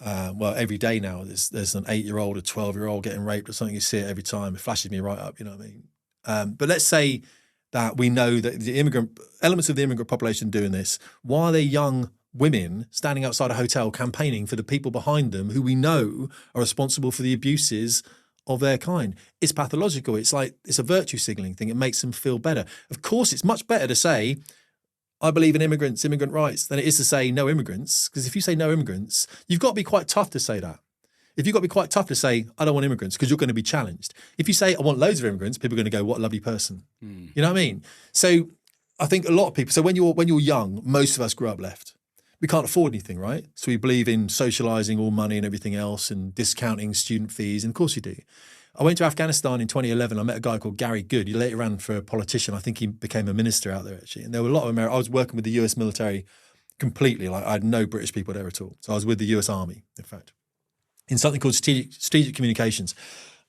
Speaker 1: every day now, there's an 8-year-old, a 12-year-old getting raped or something. You see it every time. It flashes me right up, you know what I mean? But let's say that we know that the elements of the immigrant population doing this, why are they young women standing outside a hotel campaigning for the people behind them who we know are responsible for the abuses of their kind? It's pathological. It's like, it's a virtue signaling thing. It makes them feel better. Of course, it's much better to say, I believe in immigrants, immigrant rights, than it is to say no immigrants. Because if you say no immigrants, you've got to be quite tough to say that. If you've got to be quite tough to say, I don't want immigrants, because you're going to be challenged. If you say, I want loads of immigrants, people are going to go, what a lovely person. You know what I mean? So I think a lot of people, so when you're young, most of us grew up left. We can't afford anything, right? So we believe in socialising all money and everything else and discounting student fees. And of course you do. I went to Afghanistan in 2011. I met a guy called Gary Good. He later ran for a politician. I think he became a minister out there, actually. And there were a lot of Americans. I was working with the US military completely. Like, I had no British people there at all. So I was with the US Army, in fact, in something called strategic communications,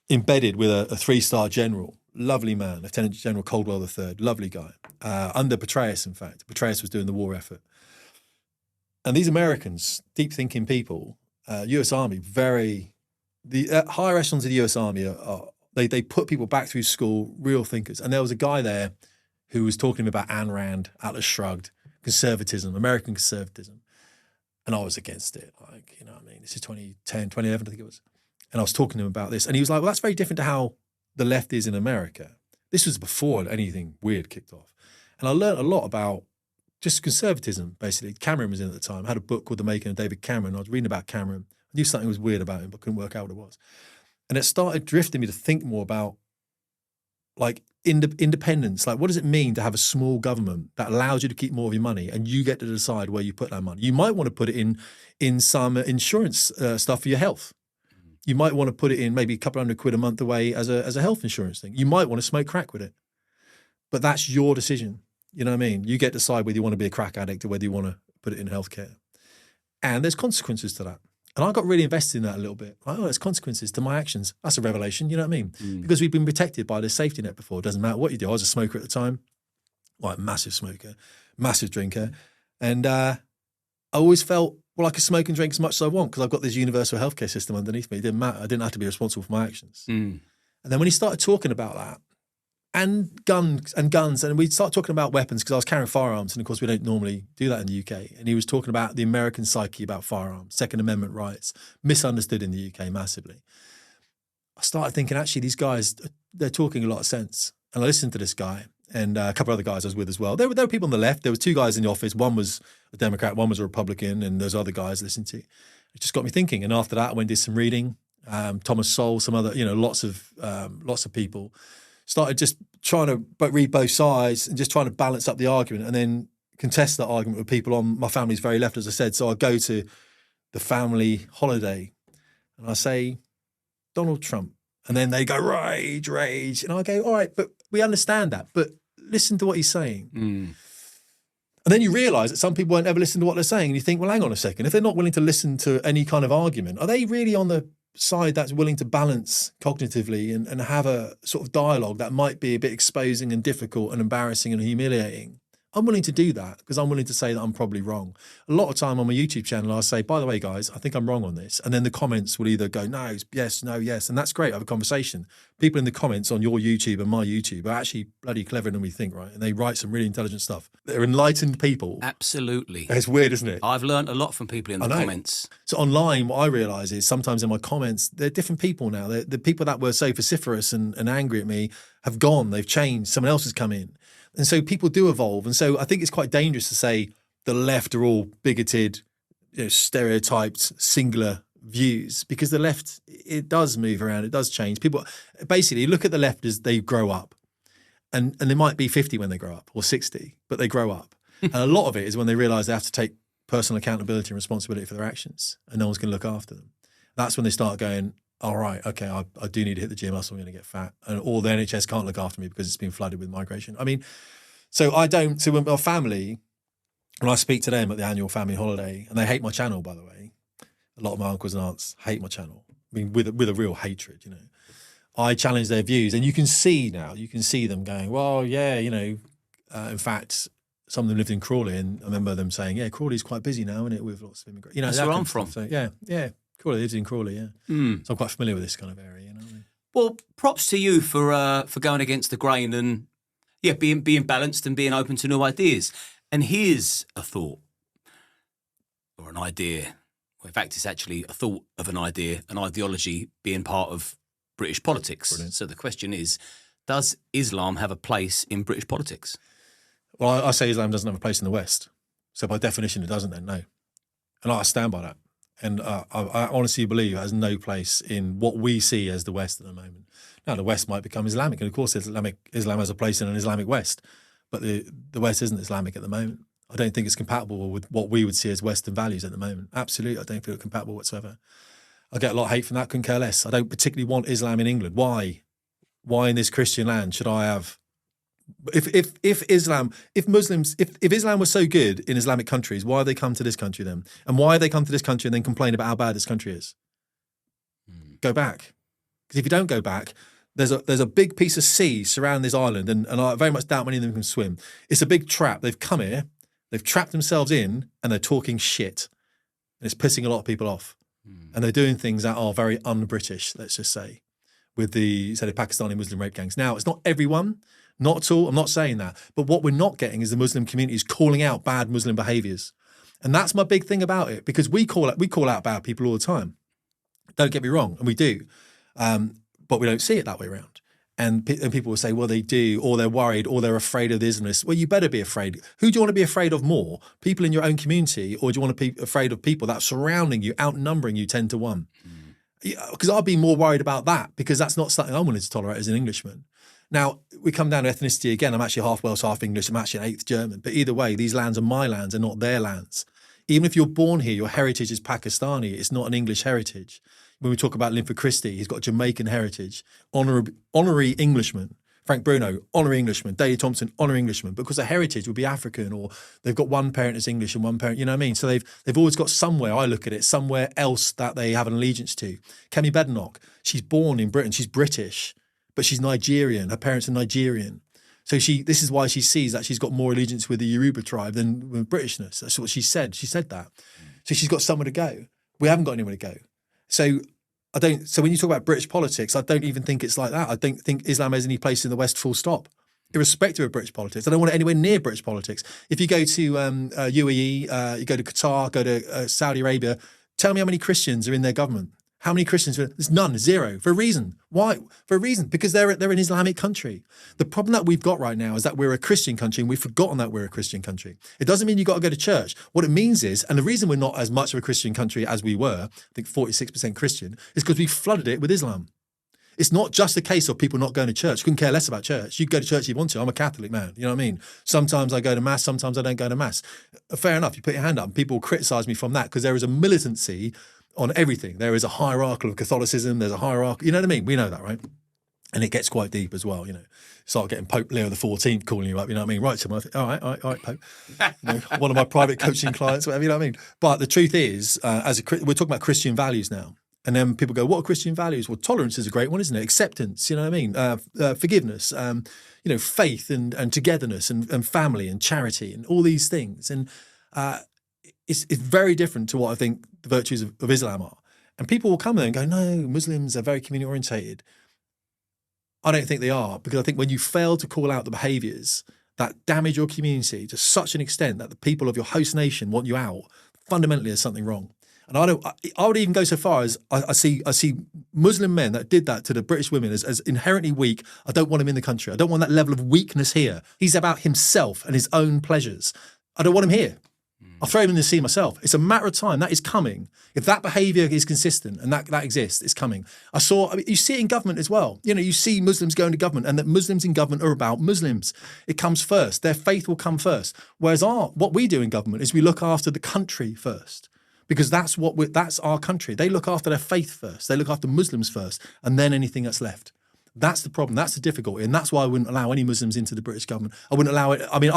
Speaker 1: embedded with a 3-star general. Lovely man, Lieutenant General Caldwell III. Lovely guy. Under Petraeus, in fact. Petraeus was doing the war effort. And these Americans, deep-thinking people, US Army, the higher echelons of the US Army, they put people back through school, real thinkers. And there was a guy there who was talking about Ayn Rand, Atlas Shrugged, conservatism, American conservatism. And I was against it. Like, you know what I mean? This is 2010, 2011, I think it was. And I was talking to him about this. And he was like, well, that's very different to how the left is in America. This was before anything weird kicked off. And I learned a lot about just conservatism, basically. Cameron was in at the time. I had a book called The Making of David Cameron. I was reading about Cameron. I knew something was weird about him, but couldn't work out what it was. And it started drifting me to think more about, like, independence. Like, what does it mean to have a small government that allows you to keep more of your money and you get to decide where you put that money? You might want to put it in some insurance stuff for your health. You might want to put it in maybe a couple £100 a month away as a health insurance thing. You might want to smoke crack with it. But that's your decision. You know what I mean? You get to decide whether you want to be a crack addict or whether you want to put it in healthcare. And there's consequences to that. And I got really invested in that a little bit. Like, oh, there's consequences to my actions. That's a revelation, you know what I mean? Because we've been protected by this safety net before. It doesn't matter what you do. I was a smoker at the time, like massive smoker, massive drinker. And I always felt, well, I could smoke and drink as much as I want because I've got this universal healthcare system underneath me. It didn't matter. I didn't have to be responsible for my actions. And then when he started talking about that, and guns, and we started talking about weapons because I was carrying firearms, and of course we don't normally do that in the UK. And he was talking about the American psyche about firearms, Second Amendment rights, misunderstood in the UK massively. I started thinking, actually, these guys, they're talking a lot of sense. And I listened to this guy and a couple of other guys I was with as well. There were people on the left. There were two guys in the office. One was a Democrat, one was a Republican, and those other guys I listened to. It just got me thinking. And after that, I went and did some reading. Thomas Sowell, some other, lots of people. Started just trying to read both sides and just trying to balance up the argument and then contest that argument with people on my family's very left, as I said. So I go to the family holiday and I say, Donald Trump. And then they go, rage. And I go, all right, but we understand that. But listen to what he's saying. And then you realise that some people won't ever listen to what they're saying. And you think, well, hang on a second. If they're not willing to listen to any kind of argument, are they really on the side that's willing to balance cognitively and have a sort of dialogue that might be a bit exposing and difficult and embarrassing and humiliating? I'm willing to do that because I'm willing to say that I'm probably wrong. A lot of time on my YouTube channel, I'll say, by the way, guys, I think I'm wrong on this. And then the comments will either go, no, yes, no, yes. And that's great. I have a conversation. People in the comments on your YouTube and my YouTube are actually bloody cleverer than we think, right? And they write some really intelligent stuff. They're enlightened people.
Speaker 2: Absolutely.
Speaker 1: It's weird, isn't it?
Speaker 2: I've learned a lot from people in the comments.
Speaker 1: So online, what I realise is sometimes in my comments, they're different people now. The people that were so vociferous and angry at me have gone. They've changed. Someone else has come in. And so people do evolve. And so I think it's quite dangerous to say the left are all bigoted, stereotyped, singular views, because the left, it does move around. It does change. People basically look at the left as they grow up. And they might be 50 when they grow up or 60, but they grow up. And a lot of it is when they realise they have to take personal accountability and responsibility for their actions and no one's going to look after them. That's when they start going, all right, okay, I do need to hit the gym, else I'm going to get fat. Or the NHS can't look after me because it's been flooded with migration. I mean, so when my family, when I speak to them at the annual family holiday, and they hate my channel, by the way, a lot of my uncles and aunts hate my channel, I mean, with a real hatred, I challenge their views. And you can see them going, well, yeah, in fact, some of them lived in Crawley, and I remember them saying, yeah, Crawley's quite busy now, isn't it, with lots of immigrants.
Speaker 2: That's where I'm from.
Speaker 1: So, yeah. Crawley lives in Crawley, yeah. So I'm quite familiar with this kind of area, what I mean?
Speaker 2: Well, props to you for going against the grain and being balanced and being open to new ideas. And here's a thought or an idea. Well, in fact, it's actually a thought of an idea, an ideology being part of British politics. Brilliant. So the question is, does Islam have a place in British politics?
Speaker 1: Well, I say Islam doesn't have a place in the West. So by definition, it doesn't then, no. And I stand by that. And I honestly believe it has no place in what we see as the West at the moment. Now, the West might become Islamic, and of course Islam has a place in an Islamic West, but the West isn't Islamic at the moment. I don't think it's compatible with what we would see as Western values at the moment. Absolutely, I don't feel it's compatible whatsoever. I get a lot of hate from that, couldn't care less. I don't particularly want Islam in England. Why? Why in this Christian land should I have... If Islam was so good in Islamic countries, why have they come to this country then? And why have they come to this country and then complain about how bad this country is? Go back. Because if you don't go back, there's a big piece of sea surrounding this island, and I very much doubt many of them can swim. It's a big trap. They've come here, they've trapped themselves in, and they're talking shit. And it's pissing a lot of people off. And they're doing things that are very un-British, let's just say, with the Pakistani Muslim rape gangs. Now, it's not everyone. Not at all. I'm not saying that. But what we're not getting is the Muslim communities calling out bad Muslim behaviours. And that's my big thing about it, because we call out bad people all the time. Don't get me wrong, and we do. But we don't see it that way around. And people will say, well, they do, or they're worried, or they're afraid of the Islamists. Well, you better be afraid. Who do you want to be afraid of more? People in your own community, or do you want to be afraid of people that are surrounding you, outnumbering you 10 to 1? Because I'd be more worried about that, because that's not something I'm willing to tolerate as an Englishman. Now, we come down to ethnicity again. I'm actually half Welsh, half English. I'm actually an eighth German. But either way, these lands are my lands and not their lands. Even if you're born here, your heritage is Pakistani. It's not an English heritage. When we talk about Linford Christie, he's got Jamaican heritage, honorary Englishman Frank Bruno, honorary Englishman. Daley Thompson, honorary Englishman, because their heritage would be African, or they've got one parent that's English and one parent, you know what I mean? So they've always got somewhere, I look at it, somewhere else that they have an allegiance to. Kemi Badenoch, she's born in Britain, she's British, but she's Nigerian. Her parents are Nigerian. So this is why she sees that she's got more allegiance with the Yoruba tribe than with Britishness. That's what she said. She said that. So she's got somewhere to go. We haven't got anywhere to go. So when you talk about British politics, I don't even think it's like that. I don't think Islam has any place in the West, full stop, irrespective of British politics. I don't want it anywhere near British politics. If you go to UAE, you go to Qatar, go to Saudi Arabia, tell me how many Christians are in their government. How many Christians? There's none, zero, for a reason. Why? For a reason, because they're an Islamic country. The problem that we've got right now is that we're a Christian country and we've forgotten that we're a Christian country. It doesn't mean you've got to go to church. What it means is, and the reason we're not as much of a Christian country as we were, I think 46% Christian, is because we flooded it with Islam. It's not just a case of people not going to church. You couldn't care less about church. You can go to church if you want to. I'm a Catholic man. You know what I mean? Sometimes I go to mass, sometimes I don't go to mass. Fair enough. You put your hand up and people will criticize me from that because there is a militancy on everything. There is a hierarchy of Catholicism. There's a hierarchy. You know what I mean? We know that, right? And it gets quite deep as well, you know. Start getting Pope Leo XIV calling you up, you know what I mean? Right, someone, all right, Pope. You know, one of my private coaching clients, whatever, you know what I mean? But the truth is, we're talking about Christian values now. And then people go, what are Christian values? Well, tolerance is a great one, isn't it? Acceptance, you know what I mean? Forgiveness, you know, faith and togetherness and family and charity and all these things. And it's very different to what I think the virtues of Islam are. And people will come there and go, no, Muslims are very community orientated. I don't think they are, because I think when you fail to call out the behaviours that damage your community to such an extent that the people of your host nation want you out, fundamentally there's something wrong. And I would even go so far as I see Muslim men that did that to the British women as inherently weak. I don't want him in the country. I don't want that level of weakness here. He's about himself and his own pleasures. I don't want him here. I'll throw him in the sea myself. It's a matter of time. That is coming. If that behaviour is consistent and that exists, it's coming. You see it in government as well. You know, you see Muslims going to government and that Muslims in government are about Muslims. It comes first. Their faith will come first. Whereas what we do in government is we look after the country first, because that's our country. They look after their faith first. They look after Muslims first, and then anything that's left. That's the problem. That's the difficulty. And that's why I wouldn't allow any Muslims into the British government. I wouldn't allow it. I mean,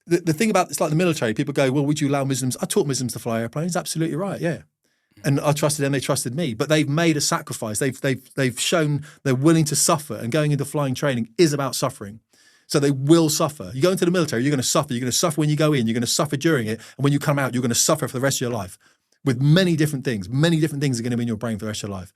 Speaker 1: the thing about it's like the military, people go, well, would you allow Muslims? I taught Muslims to fly airplanes. Absolutely right, yeah. And I trusted them, they trusted me. But they've made a sacrifice. They've shown they're willing to suffer, and going into flying training is about suffering. So they will suffer. You go into the military, you're going to suffer. You're going to suffer when you go in. You're going to suffer during it. And when you come out, you're going to suffer for the rest of your life with many different things. Many different things are going to be in your brain for the rest of your life.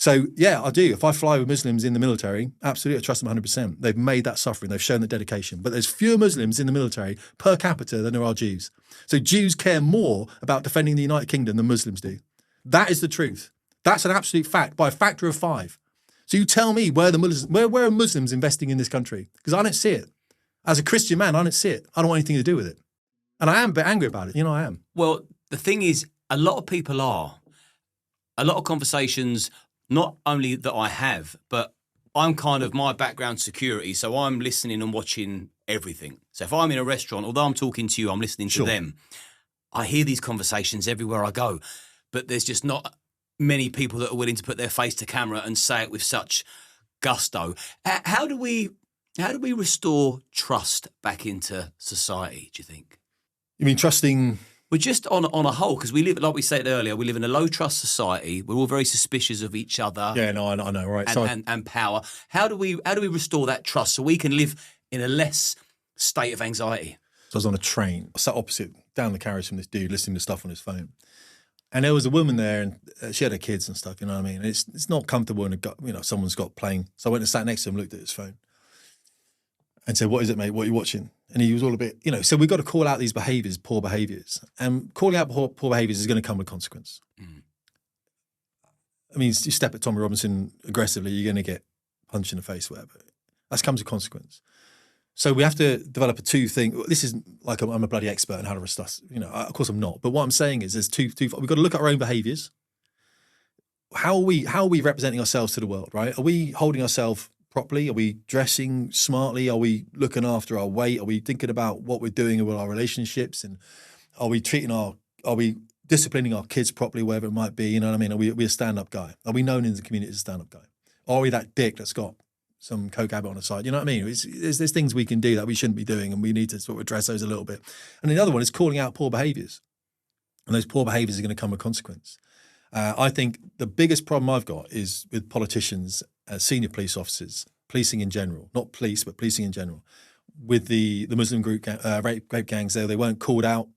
Speaker 1: So, yeah, I do. If I fly with Muslims in the military, absolutely, I trust them 100%. They've made that suffering. They've shown the dedication. But there's fewer Muslims in the military per capita than there are Jews. So Jews care more about defending the United Kingdom than Muslims do. That is the truth. That's an absolute fact by a factor of 5. So you tell me where are Muslims investing in this country? Because I don't see it. As a Christian man, I don't see it. I don't want anything to do with it. And I am a bit angry about it. You know, I am.
Speaker 2: Well, the thing is, a lot of people are. A lot of conversations, not only that I have, but I'm kind of my background security, so I'm listening and watching everything. So if I'm in a restaurant, although I'm talking to you, I'm listening to them. I hear these conversations everywhere I go, but there's just not many people that are willing to put their face to camera and say it with such gusto. How do we restore trust back into society, do you think?
Speaker 1: You mean trusting?
Speaker 2: We're just on a whole, because we live, like we said earlier, we live in a low trust society. We're all very suspicious of each other.
Speaker 1: Yeah, no, I know, right?
Speaker 2: And power. How do we restore that trust so we can live in a less state of anxiety?
Speaker 1: So I was on a train. I sat opposite down the carriage from this dude listening to stuff on his phone. And there was a woman there, and she had her kids and stuff, you know what I mean? It's not comfortable when someone's got playing. So I went and sat next to him, looked at his phone, and said, "What is it, mate? What are you watching?" And he was all a bit, you know, so we've got to call out these behaviours, poor behaviours. And calling out poor behaviours is going to come with consequence. Mm. I mean, you step at Tommy Robinson aggressively, you're going to get punched in the face, whatever. That comes with consequence. So we have to develop a two-thing. This is like I'm a bloody expert on how to restore, you know, of course I'm not. But what I'm saying is there's two. We've got to look at our own behaviours. How are we representing ourselves to the world, right? Are we holding ourselves properly? Are we dressing smartly? Are we looking after our weight? Are we thinking about what we're doing with our relationships? And are we disciplining our kids properly, wherever it might be? You know what I mean? Are we a stand-up guy? Are we known in the community as a stand-up guy? Or are we that dick that's got some coke habit on the side. You know what I mean? There's things we can do that we shouldn't be doing, and we need to sort of address those a little bit. And the other one is calling out poor behaviours. And those poor behaviours are going to come with consequence. I think the biggest problem I've got is with politicians, senior police officers, policing in general, not police, but policing in general. With the Muslim group rape gangs there, they weren't called out.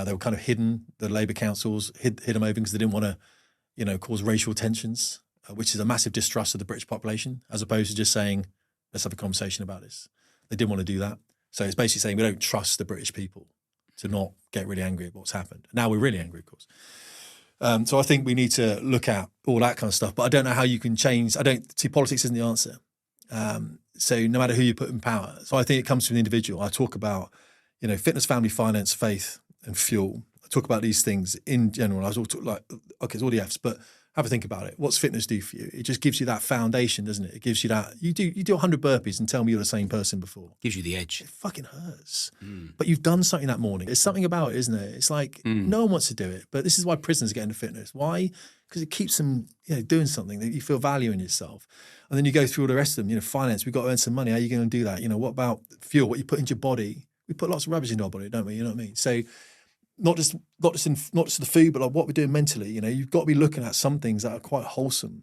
Speaker 1: They were kind of hidden. The Labour councils hid them over because they didn't want to, cause racial tensions, which is a massive distrust of the British population, as opposed to just saying, let's have a conversation about this. They didn't want to do that. So it's basically saying we don't trust the British people to not get really angry at what's happened. Now we're really angry, of course. So I think we need to look at all that kind of stuff, but I don't know how you can change. I don't see politics isn't the answer. So no matter who you put in power. So I think it comes from the individual. I talk about, fitness, family, finance, faith, and fuel. I talk about these things in general. I was all it's all the F's, but have a think about it. What's fitness do for you? It just gives you that foundation, doesn't it? It gives you that. You do 100 burpees and tell me you're the same person before.
Speaker 2: Gives you the edge.
Speaker 1: It fucking hurts. But you've done something that morning. There's something about it, isn't it? It's like no one wants to do it, but this is why prisoners get into fitness. Why? Because it keeps them, doing something that you feel value in yourself. And then you go through all the rest of them. Finance. We've got to earn some money. How are you going to do that? What about fuel? What you put into your body? We put lots of rubbish into our body, don't we? You know what I mean? So. Not just the food, but like what we're doing mentally. You've got to be looking at some things that are quite wholesome.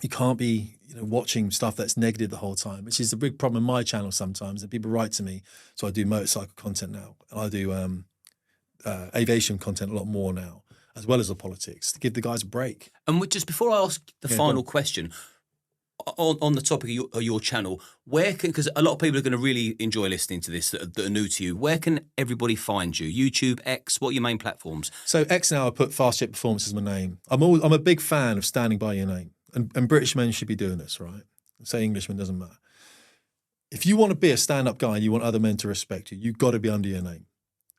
Speaker 1: You can't be, watching stuff that's negative the whole time, which is the big problem in my channel sometimes. And people write to me, so I do motorcycle content now, and I do aviation content a lot more now, as well as the politics, to give the guys a break.
Speaker 2: And just before I ask the final question. On the topic of your channel, because a lot of people are going to really enjoy listening to this that are new to you, where can everybody find you? YouTube, X, what are your main platforms?
Speaker 1: So X now, I put Fast Jet Performance as my name. I'm a big fan of standing by your name, and British men should be doing this, right? Say Englishman, doesn't matter. If you want to be a stand-up guy and you want other men to respect you, you've got to be under your name.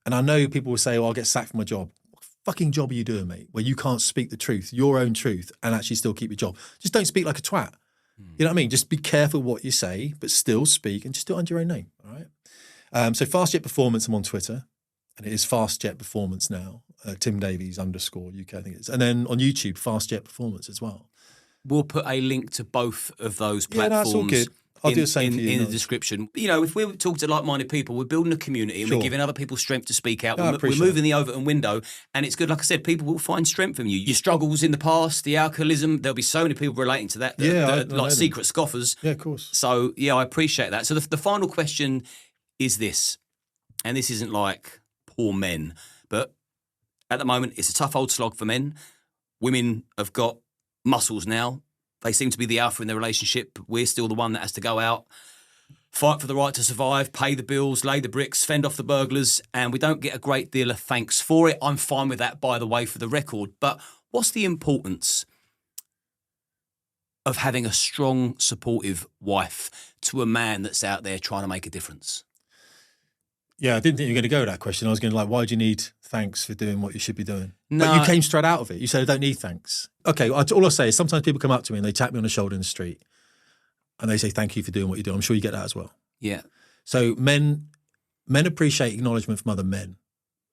Speaker 1: And I know people will say, I'll get sacked from my job. What fucking job are you doing, mate, where you can't speak the truth, your own truth, and actually still keep your job? Just don't speak like a twat. You know what I mean? Just be careful what you say, but still speak, and just do it under your own name, all right? So Fast Jet Performance, I'm on Twitter, and it is Fast Jet Performance now, Tim Davies _UK, I think it is. And then on YouTube, Fast Jet Performance as well.
Speaker 2: We'll put a link to both of those platforms.
Speaker 1: Yeah, that's all good. I'll do the same for you.
Speaker 2: In the description. If we're talking to like-minded people, we're building a community and we're giving other people strength to speak out. We're moving the Overton window, and it's good. Like I said, people will find strength from you. Your struggles in the past, the alcoholism, there'll be so many people relating to that. Like secret scoffers.
Speaker 1: Yeah, of course.
Speaker 2: So, I appreciate that. So the final question is this, and this isn't like poor men, but at the moment, it's a tough old slog for men. Women have got muscles now. They seem to be the alpha in their relationship. We're still the one that has to go out, fight for the right to survive, pay the bills, lay the bricks, fend off the burglars, and we don't get a great deal of thanks for it. I'm fine with that, by the way, for the record. But what's the importance of having a strong, supportive wife to a man that's out there trying to make a difference?
Speaker 1: Yeah, I didn't think you were going to go with that question. I was going to why do you need thanks for doing what you should be doing?
Speaker 2: No.
Speaker 1: But you came straight out of it. You said, I don't need thanks. Okay, all I'll say is sometimes people come up to me and they tap me on the shoulder in the street and they say, thank you for doing what you're doing. I'm sure you get that as well.
Speaker 2: Yeah.
Speaker 1: So men appreciate acknowledgement from other men.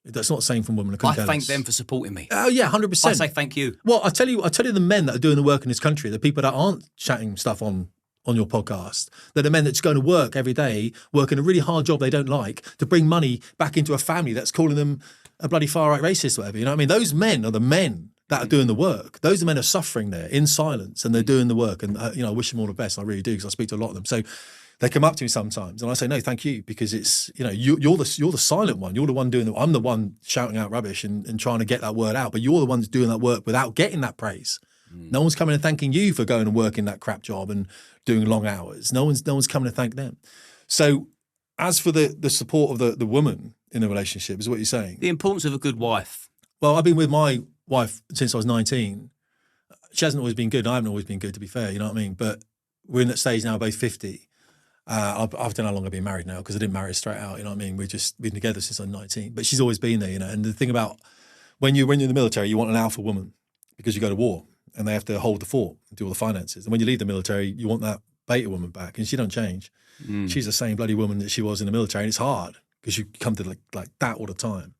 Speaker 1: That's not the same from women.
Speaker 2: I thank them for supporting me.
Speaker 1: Oh, yeah, 100%.
Speaker 2: I say thank you.
Speaker 1: Well, I tell you the men that are doing the work in this country, the people that aren't chatting stuff on your podcast, they're the men that's going to work every day, working a really hard job they don't like to bring money back into a family that's calling them a bloody far-right racist or whatever. You know what I mean? Those men are the men that are doing the work. Those men are suffering there in silence and they're doing the work. And, I wish them all the best. I really do, because I speak to a lot of them. So they come up to me sometimes and I say, no, thank you, because it's, you're the silent one. You're the one doing I'm the one shouting out rubbish and trying to get that word out, but you're the one that's doing that work without getting that praise. No one's coming and thanking you for going and working that crap job and doing long hours. No one's coming to thank them. So as for the support of the woman in a relationship, is what you're saying.
Speaker 2: The importance of a good wife.
Speaker 1: Well, I've been with my wife since I was 19. She hasn't always been good. I haven't always been good, to be fair, you know what I mean? But we're in that stage now, both 50. I don't know how long I've been married now, because I didn't marry her straight out, you know what I mean? We've just been together since I'm 19. But she's always been there, And the thing about when you're in the military, you want an alpha woman because you go to war. And they have to hold the fort and do all the finances. And when you leave the military, you want that beta woman back. And she don't change. She's the same bloody woman that she was in the military. And it's hard because you come to like that all the time.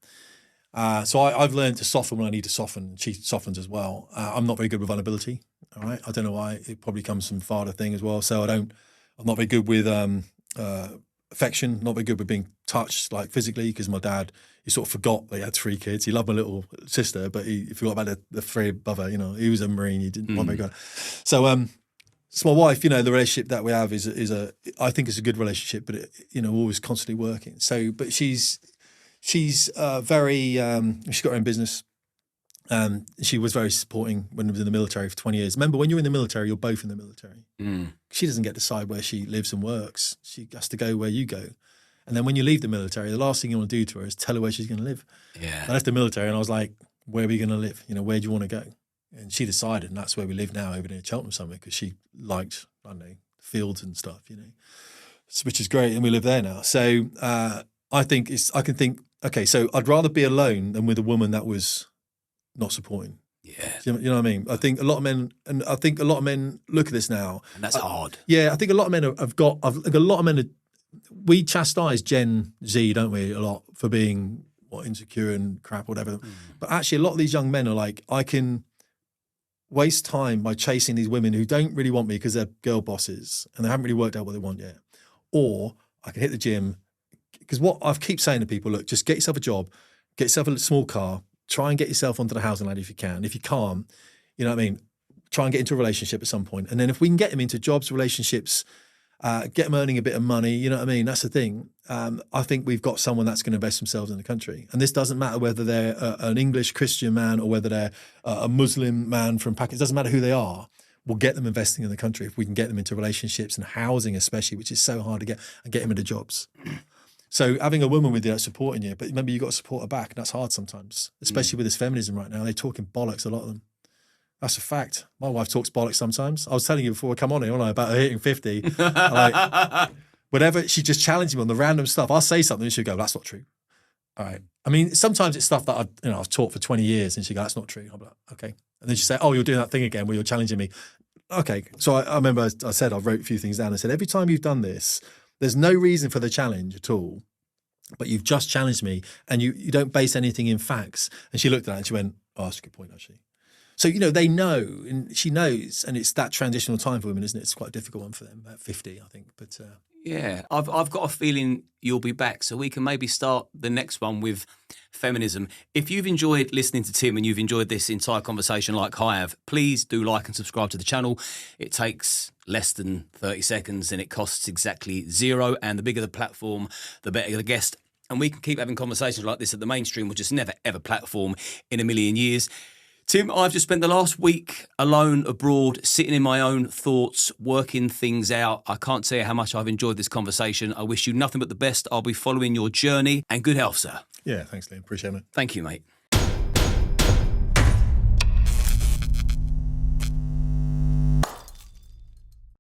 Speaker 1: So I've learned to soften when I need to soften. And she softens as well. I'm not very good with vulnerability. All right. I don't know why. It probably comes from father thing as well. So I I'm not very good with affection, not very good with being touched, like physically, because my dad, he sort of forgot that he had 3 kids. He loved my little sister, but he forgot about the 3 above her. You know, he was a Marine. He didn't want very good. So, so my wife, you know, the relationship that we have is I think it's a good relationship, but you know, always constantly working. So, but she's very, she's got her own business. She was very supporting when I was in the military for 20 years. Remember, when you're in the military, you're both in the military. She doesn't get to decide where she lives and works. She has to go where you go. And then when you leave the military, the last thing you want to do to her is tell her where she's going to live. Yeah. I left the military and I was like, where are we going to live? You know, where do you want to go? And she decided, and that's where we live now, over near Cheltenham somewhere, because she liked, I don't know, fields and stuff, you know, which is great. And we live there now. So I think I can think, okay, so I'd rather be alone than with a woman that was not supporting. Yeah. You know what I mean? I think a lot of men, look at this now.
Speaker 2: And that's hard.
Speaker 1: Yeah, I think a lot of men we chastise Gen Z, don't we, a lot for being insecure and crap, whatever. But actually a lot of these young men are like, I can waste time by chasing these women who don't really want me because they're girl bosses and they haven't really worked out what they want yet. Or I can hit the gym, because what I keep saying to people, look, just get yourself a job, get yourself a small car, try and get yourself onto the housing ladder if you can. If you can't, you know what I mean, try and get into a relationship at some point. And then if we can get them into jobs, relationships, get them earning a bit of money, you know what I mean? That's the thing. I think we've got someone that's going to invest themselves in the country. And this doesn't matter whether they're an English Christian man or whether they're a Muslim man from Pakistan. It doesn't matter who they are. We'll get them investing in the country if we can get them into relationships and housing especially, which is so hard to get, and get them into jobs. So having a woman with you that's supporting you, but remember, you've got to support her back, and that's hard sometimes, especially with this feminism right now. They're talking bollocks, a lot of them. That's a fact. My wife talks bollocks sometimes. I was telling you before I come on here, wasn't I, about her hitting 50. Like, whatever, she just challenged me on the random stuff. I'll say something and she'll go, that's not true. All right. I mean, sometimes it's stuff that I've taught for 20 years and she goes, that's not true. I'm like, okay. And then she say, oh, you're doing that thing again where you're challenging me. Okay. So I remember I said, I wrote a few things down. I said, every time you've done this, there's no reason for the challenge at all, but you've just challenged me and you don't base anything in facts. And she looked at that and she went, oh, that's a good point, actually. So, you know, they know, and she knows, and it's that transitional time for women, isn't it? It's quite a difficult one for them, at 50, I think. But
Speaker 2: yeah, I've got a feeling you'll be back, so we can maybe start the next one with feminism. If you've enjoyed listening to Tim and you've enjoyed this entire conversation like I have, please do like and subscribe to the channel. It takes less than 30 seconds and it costs exactly 0. And the bigger the platform, the better the guest. And we can keep having conversations like this at the mainstream, which is never, ever platform in a million years. Tim, I've just spent the last week alone abroad, sitting in my own thoughts, working things out. I can't tell you how much I've enjoyed this conversation. I wish you nothing but the best. I'll be following your journey, and good health, sir.
Speaker 1: Yeah, thanks, Liam. Appreciate it.
Speaker 2: Thank you, mate.